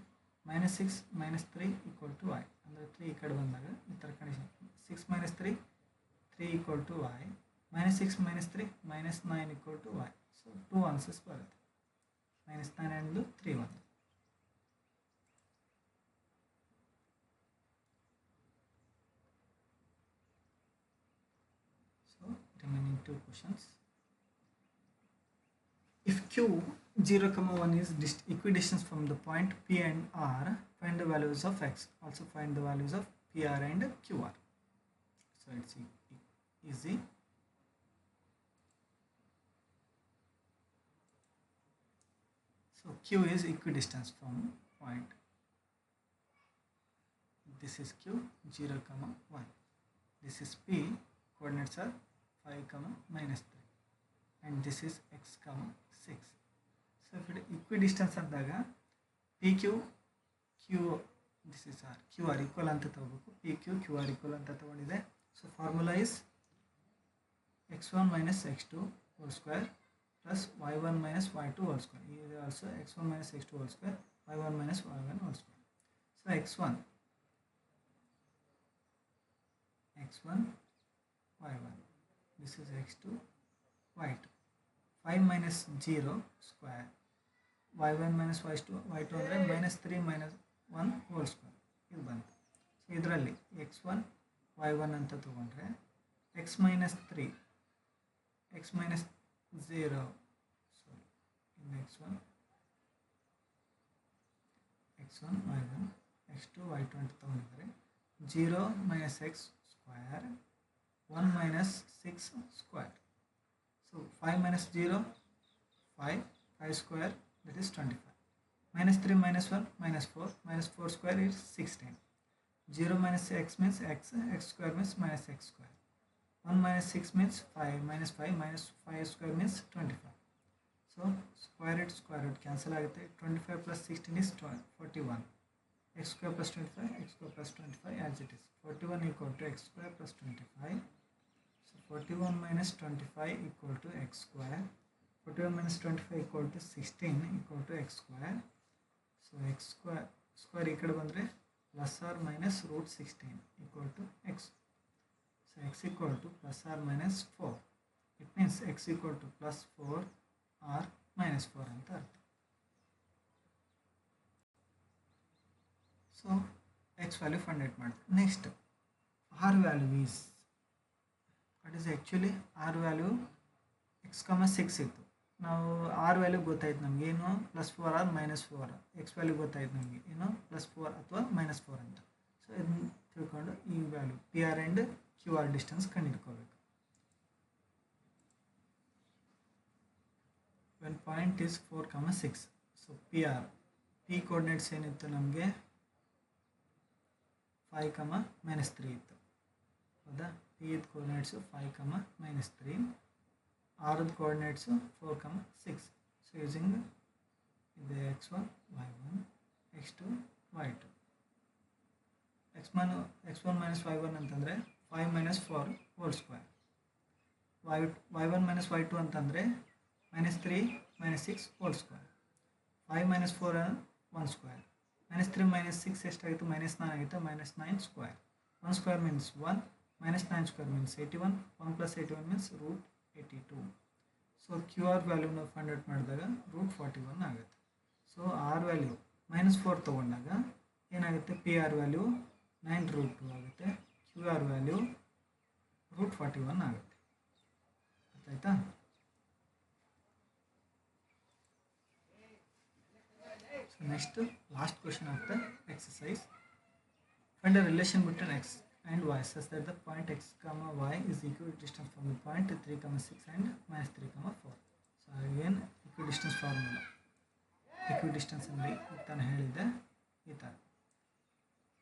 -6 - 3 equal to y. ಅಂದರೆ 3 ಈ ಕಡೆ ಬಂದಾಗ ಈ ಥರ condition. 6 - 3 3 equal to y, -6 - 3 -9 equal to y. So 2 answers ಬರುತ್ತೆ, -9 and 3 1. So remaining 2 questions. If Q 0, 1 is equidistance from the point P and R, find the values of x. Also find the values of PR and QR. So it's easy. So Q is equidistance from point. This is Q 0, 1. This is P, coordinates are 5, -3. And this is x, 6. So if it equidistance ಅಂದಾಗ PQ Q, this is R, QR equal ಅಂತ ತಗೋಬೇಕು. PQ QR equal ಅಂತ ತಗೊಂಡಿದೆ. So formula is x1 - x2 whole square plus y1 - y2 whole square. Is also x1 - x2 whole square, y1 - y1 whole square. So x1 x1 y1. This is x2 y2. 5 minus 0 square. y1 minus y2 ಅಂದರೆ -3 minus 1 whole square ಇದು ಬಂತು. So ಇದರಲ್ಲಿ x1 y1 ಅಂತ ತಗೊಂಡ್ರೆ x minus 3 x minus 0 sorry in x1 y1 x2 y2 ಅಂತ ತಗೊಂಡಿದ್ದಾರೆ. 0 minus x square 1 minus 6 square. So 5 minus 0 5 square, that is 25. Minus 3 minus 1 minus 4 minus 4 square is 16. 0 minus x means x square means minus x square. 1 minus 6 means 5 minus 5 square means 25. So square root cancel ಆಗುತ್ತೆ. 25 plus 16 is 41. X square plus 25 x square plus 25 as it is. 41 equal to x square plus 25. So 41 minus 25 equal to x square. 41 minus 25 equal to 16 equal to x square. So x square ಈ ಕಡೆ ಬಂದರೆ plus or minus root 16 equal to x. So x equal to plus or minus 4. It means x equal to plus 4 or minus 4 ಅಂತ ಅರ್ಥ. So x value find out ಮಾಡ್ತೀವಿ. Next r value is what is actually r value x, 6 ಇತ್ತು. ನಾವು r value ಗೊತ್ತಾಯ್ತು ನಮಗೆ ಏನು +4 R -4. x value ಗೊತ್ತಾಯ್ತು ನಮಗೆ ಏನು +4 ಅಥವಾ -4 ಅಂತ. ಸೊ ಇದನ್ನು ತಿಳ್ಕೊಂಡು ಈ value PR and QR distance ಕಂಡುಹಿಡ್ಕೋಬೇಕು. when point is 4, 6. So PR P coordinates ಏನಿತ್ತು ನಮಗೆ 5, -3 ಇತ್ತು ಹೌದಾ. P the ಕೋಆರ್ಡಿನೇಟ್ಸು 5, -3. R the ಕೋಆರ್ಡಿನೇಟ್ಸು 4, 6. So using ಇದು x1 y1 x2 y2. x1 minus y1 ಅಂತಂದರೆ 5 minus 4 whole square. y1 minus y2 ಅಂತಂದರೆ -3 minus 6 whole square. 5 minus 4 1 square. -3 minus 6 ಎಷ್ಟಾಗಿತ್ತು -9 ಆಗಿತ್ತು. -9 square. 1 square means 1. -9 square means 81. 1 plus 81 means root 82. So QR value ನಾವು find out ಮಾಡಿದಾಗ root 41 ಆಗುತ್ತೆ. So R value -4 ತೊಗೊಂಡಾಗ ಏನಾಗುತ್ತೆ PR value 9√2 ಆಗುತ್ತೆ. QR value root 41 ಆಗುತ್ತೆ. ಆಯ್ತಾ. So next last question of the exercise. Find a relation between x and y such that the point x, y is equidistant from the point 3, 6 and -3, 4. So again equidistance formula. Equidistance ಅಂದರೆ ತಾನು ಹೇಳಿದೆ ಈ ಥರ.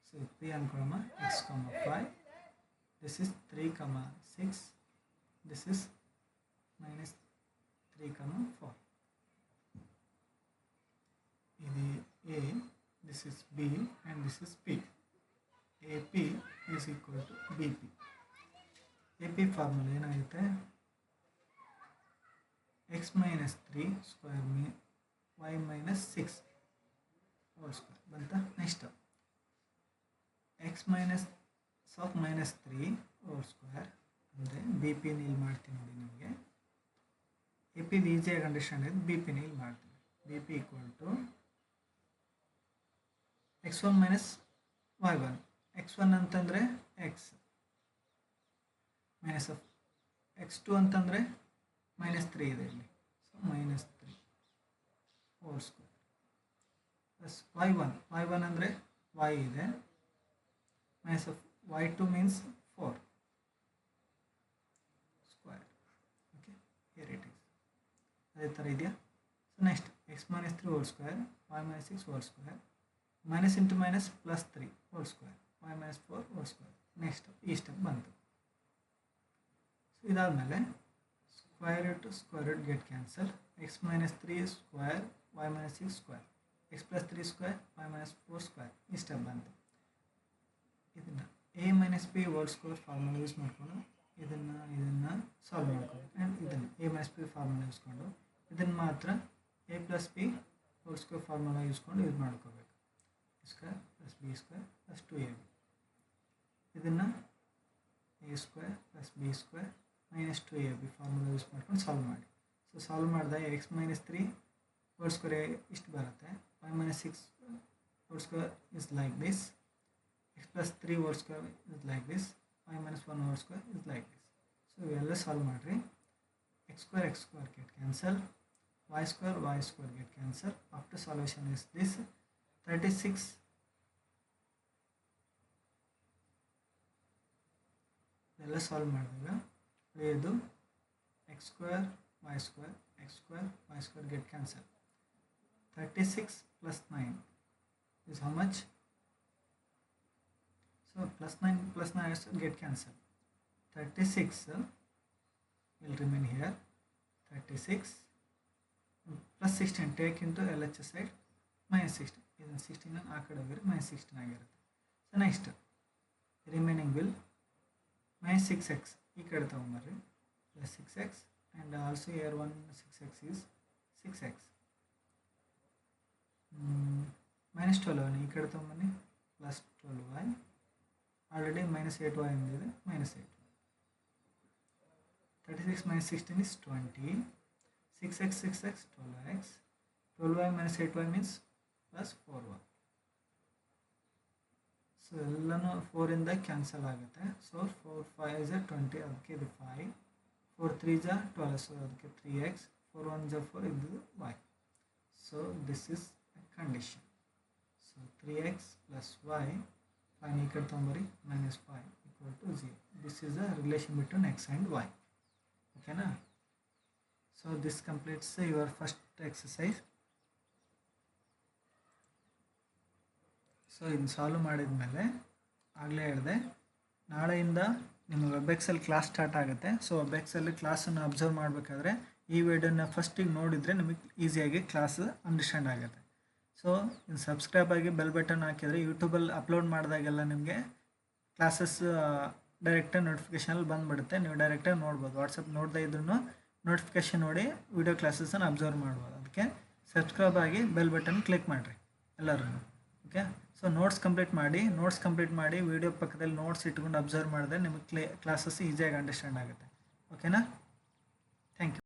So P ಅನ್ಕೊಳ್ಳೋಣ x, 5. This is 3, 6. This is -3, 4. ಇದು A, this is B and this is P. AP is equal to BP. AP formula ಏನಾಗುತ್ತೆ x minus 3 square y minus 6 whole square ಬಂತಾ. Next x minus -3 whole square ಅಂದರೆ BP ಇಲ್ಲಿ ಮಾಡ್ತೀನಿ ನೋಡಿ. ನಿಮಗೆ AP ಈಸಿಯಾಗಿ understand ಆಗಿದೆ. BP ಇಲ್ಲಿ ಮಾಡ್ತೀವಿ. BP equal to x1 minus y1. x1 ಅಂತಂದರೆ x ಮೈನಸ್ x2 ಅಂತಂದರೆ -3 ಇದೆ ಇಲ್ಲಿ. So -3 whole square plus y1 ಅಂದರೆ y ಇದೆ minus y2 means 4 square. Okay, here it is. ಅದೇ ಥರ ಇದೆಯಾ. So next x -3 whole square y -6 whole square minus into minus plus 3 whole square y minus 4 whole square. Next ಈ step ಬಂತು. So ಇದಾದಮೇಲೆ square root get cancel. x -3 square y -6 square x + 3 square y -4 square ಈ step ಬಂತು. ಇದನ್ನು a - b whole square formula use ಮಾಡಿಕೊಂಡು ಇದನ್ನು solve ಮಾಡ್ಕೋಬೇಕು. And ಇದನ್ನು a - b ಫಾರ್ಮುಲಾ ಯೂಸ್ಕೊಂಡು ಇದನ್ನು ಮಾತ್ರ a + b whole square formula ಯೂಸ್ಕೊಂಡು ಯೂಸ್ ಮಾಡ್ಕೋಬೇಕು. Square plus b square plus 2ab. ಇದನ್ನು A square plus B square minus 2ab formula use ಮಾಡ್ಕೊಂಡು ಸಾಲ್ವ್ ಮಾಡಿ. ಸೊ ಸಾಲ್ವ್ ಮಾಡಿದಾಗ ಎಕ್ಸ್ ಮೈನಸ್ 3 ಹೋಲ್ ಸ್ಕ್ವೇರ್ ಇಷ್ಟು ಬರುತ್ತೆ. y minus 6 whole square is like this. X plus 3 whole square is like this. y minus 1 whole square is like this. So ಇವೆಲ್ಲ solve ಮಾಡಿರಿ. x square get cancel. y square get cancel. After solution is this 36 ಎಲ್ಲ solve ಮಾಡಿದಾಗ ಉಳಿಯೋದು x square y square get cancel. 36 plus 9 is how much? So plus 9 get cancelled. 36 will remain here. 36 plus 16 take into LHS side minus 16. ಇದನ್ನು 16 ಆ ಕಡೆ ಹೋಗಿರಿ minus 16 ಆಗಿರುತ್ತೆ. So next remaining will minus 6x ಈ ಕಡೆ ತಗೊಂಬರ್ರಿ plus 6x and also here 6x is 6x. minus 12 ಈ ಕಡೆ ತಗೊಂಬನ್ನಿ plus 12y. Already minus 8y ಎಂದಿದೆ minus 8. 36 minus 16 is 20. 6x 12x. 12y minus 8y means plus 4y. So ಎಲ್ಲನೂ 4 ಇಂದ cancel ಆಗುತ್ತೆ. So 4 5 is 20, ಅದಕ್ಕೆ ಇದು 5. 4 3 is 12, ಸೊ ಅದಕ್ಕೆ 3x. 4 1 is 4, ಇದು y. So this is condition. So 3x plus y 5 ಈ ಕಡೆ ತೊಗೊಂಬರಿ minus 5 equal to 0. This is a relation between x and y. ಓಕೆನಾ? So this completes your first exercise. So ಇದನ್ನು solve ಮಾಡಿದ ಮೇಲೆ ಆಗಲೇ ಹೇಳಿದೆ ನಾಳೆಯಿಂದ ನಿಮ್ಮ ವೆಬ್ಎಕ್ಸಲ್ಲಿ ಕ್ಲಾಸ್ ಸ್ಟಾರ್ಟ್ ಆಗುತ್ತೆ. ಸೊ ವೆಬ್ಎಕ್ಸಲ್ಲಿ ಕ್ಲಾಸನ್ನು ಅಬ್ಸರ್ವ್ ಮಾಡಬೇಕಾದ್ರೆ ಈ ವಿಡಿಯೋನ ಫಸ್ಟಿಗೆ ನೋಡಿದರೆ ನಿಮಗೆ ಈಸಿಯಾಗಿ ಕ್ಲಾಸ್ ಅಂಡರ್ಸ್ಟ್ಯಾಂಡ್ ಆಗುತ್ತೆ. ಸೊ ಇನ್ನು ಸಬ್ಸ್ಕ್ರೈಬ್ ಆಗಿ ಬೆಲ್ ಬಟನ್ ಹಾಕಿದರೆ ಯೂಟ್ಯೂಬಲ್ಲಿ ಅಪ್ಲೋಡ್ ಮಾಡಿದಾಗೆಲ್ಲ ನಿಮಗೆ ಕ್ಲಾಸಸ್ ಡೈರೆಕ್ಟಾಗಿ ನೋಟಿಫಿಕೇಷನಲ್ಲಿ ಬಂದುಬಿಡುತ್ತೆ. ನೀವು ಡೈರೆಕ್ಟಾಗಿ ನೋಡ್ಬೋದು. ವಾಟ್ಸಪ್ ನೋಡದೇ ಇದ್ರೂ ನೋಟಿಫಿಕೇಷನ್ ನೋಡಿ ವಿಡಿಯೋ ಕ್ಲಾಸಸನ್ನು ಅಬ್ಸರ್ವ್ ಮಾಡ್ಬೋದು. ಅದಕ್ಕೆ ಸಬ್ಸ್ಕ್ರೈಬ್ ಆಗಿ ಬೆಲ್ ಬಟನ್ ಕ್ಲಿಕ್ ಮಾಡಿರಿ ಎಲ್ಲರೂ. ಓಕೆ? ಸೊ ನೋಟ್ಸ್ ಕಂಪ್ಲೀಟ್ ಮಾಡಿ ವಿಡಿಯೋ ಪಕ್ಕದಲ್ಲಿ ನೋಟ್ಸ್ ಇಟ್ಕೊಂಡು ಅಬ್ಸರ್ವ್ ಮಾಡಿದ್ರೆ ನಿಮಗೆ ಕ್ಲಾಸಸ್ ಈಸಿಯಾಗಿ ಅಂಡರ್ಸ್ಟ್ಯಾಂಡ್ ಆಗುತ್ತೆ. ಓಕೆನಾ? Thank you.